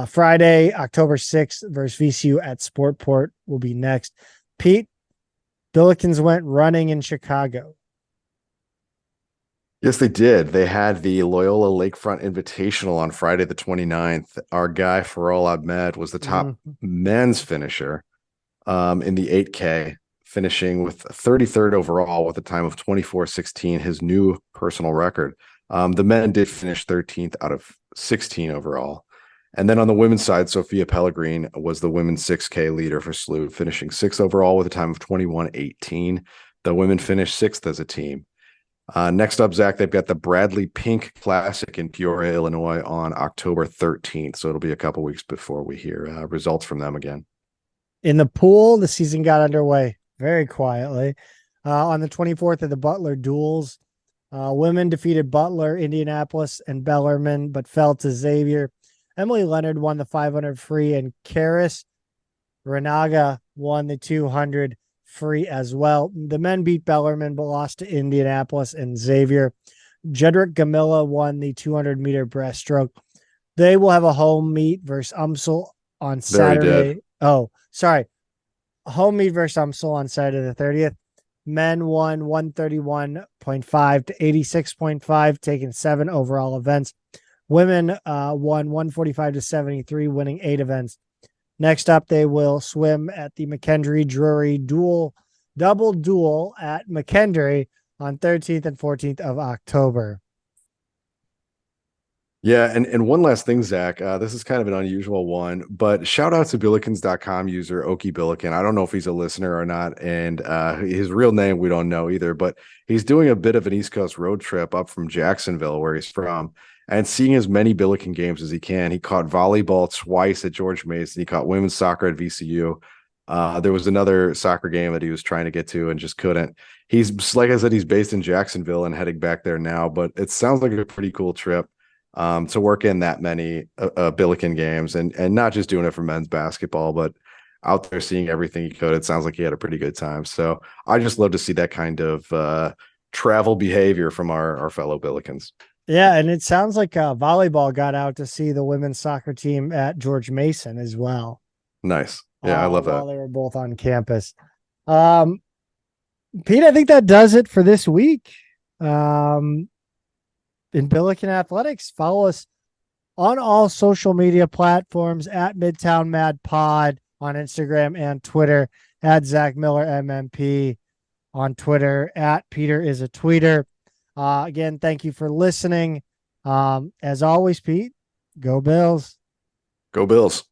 Friday, October 6th versus VCU at Sportport will be next. Pete, Billikens went running in Chicago. Yes, they did. They had the Loyola Lakefront Invitational on Friday the 29th. Our guy, Farol Ahmed, was the top men's finisher in the 8K, finishing with 33rd overall with a time of 24:16, his new personal record. The men did finish 13th out of 16 overall. And then on the women's side, Sophia Pellegrin was the women's 6K leader for SLU, finishing 6th overall with a time of 21:18. The women finished 6th as a team. Next up, Zach, they've got the Bradley Pink Classic in Peoria, Illinois on October 13th. So it'll be a couple weeks before we hear results from them again. In the pool, the season got underway very quietly. On the 24th of the Butler duels, women defeated Butler, Indianapolis, and Bellarmine, but fell to Xavier. Emily Leonard won the 500 free, and Karis Renaga won the 200 free as well. The men beat Bellarmine, but lost to Indianapolis and Xavier. Jedrick Gamilla won the 200-meter breaststroke. They will have a home meet versus UMSL on Saturday. Oh, sorry. Home meet versus UMSL on Saturday the 30th. Men won 131.5 to 86.5, taking 7 overall events. Women won 145 to 73, winning 8 events. Next up, they will swim at the McKendree Drury double duel at McKendree on 13th and 14th of October. Yeah, and one last thing, Zach. This is kind of an unusual one, but shout out to Billikens.com user Okie Billiken. I don't know if he's a listener or not, and his real name we don't know either, but he's doing a bit of an East Coast road trip up from Jacksonville, where he's from, and seeing as many Billiken games as he can. He caught volleyball twice at George Mason. He caught women's soccer at VCU. There was another soccer game that he was trying to get to and just couldn't. He's, like I said, he's based in Jacksonville and heading back there now, but it sounds like a pretty cool trip. To work in that many Billiken games and not just doing it for men's basketball, but out there seeing everything he could. It sounds like he had a pretty good time. So I just love to see that kind of travel behavior from our fellow Billikens. Yeah, and it sounds like volleyball got out to see the women's soccer team at George Mason as well. Nice. Yeah, I love that. While they were both on campus. Pete, I think that does it for this week. In Billiken Athletics, follow us on all social media platforms at Midtown Mad Pod on Instagram and Twitter, at Zach Miller MMP on Twitter, at Peter is a tweeter. Again, thank you for listening. As always, Pete, go Bills. Go Bills.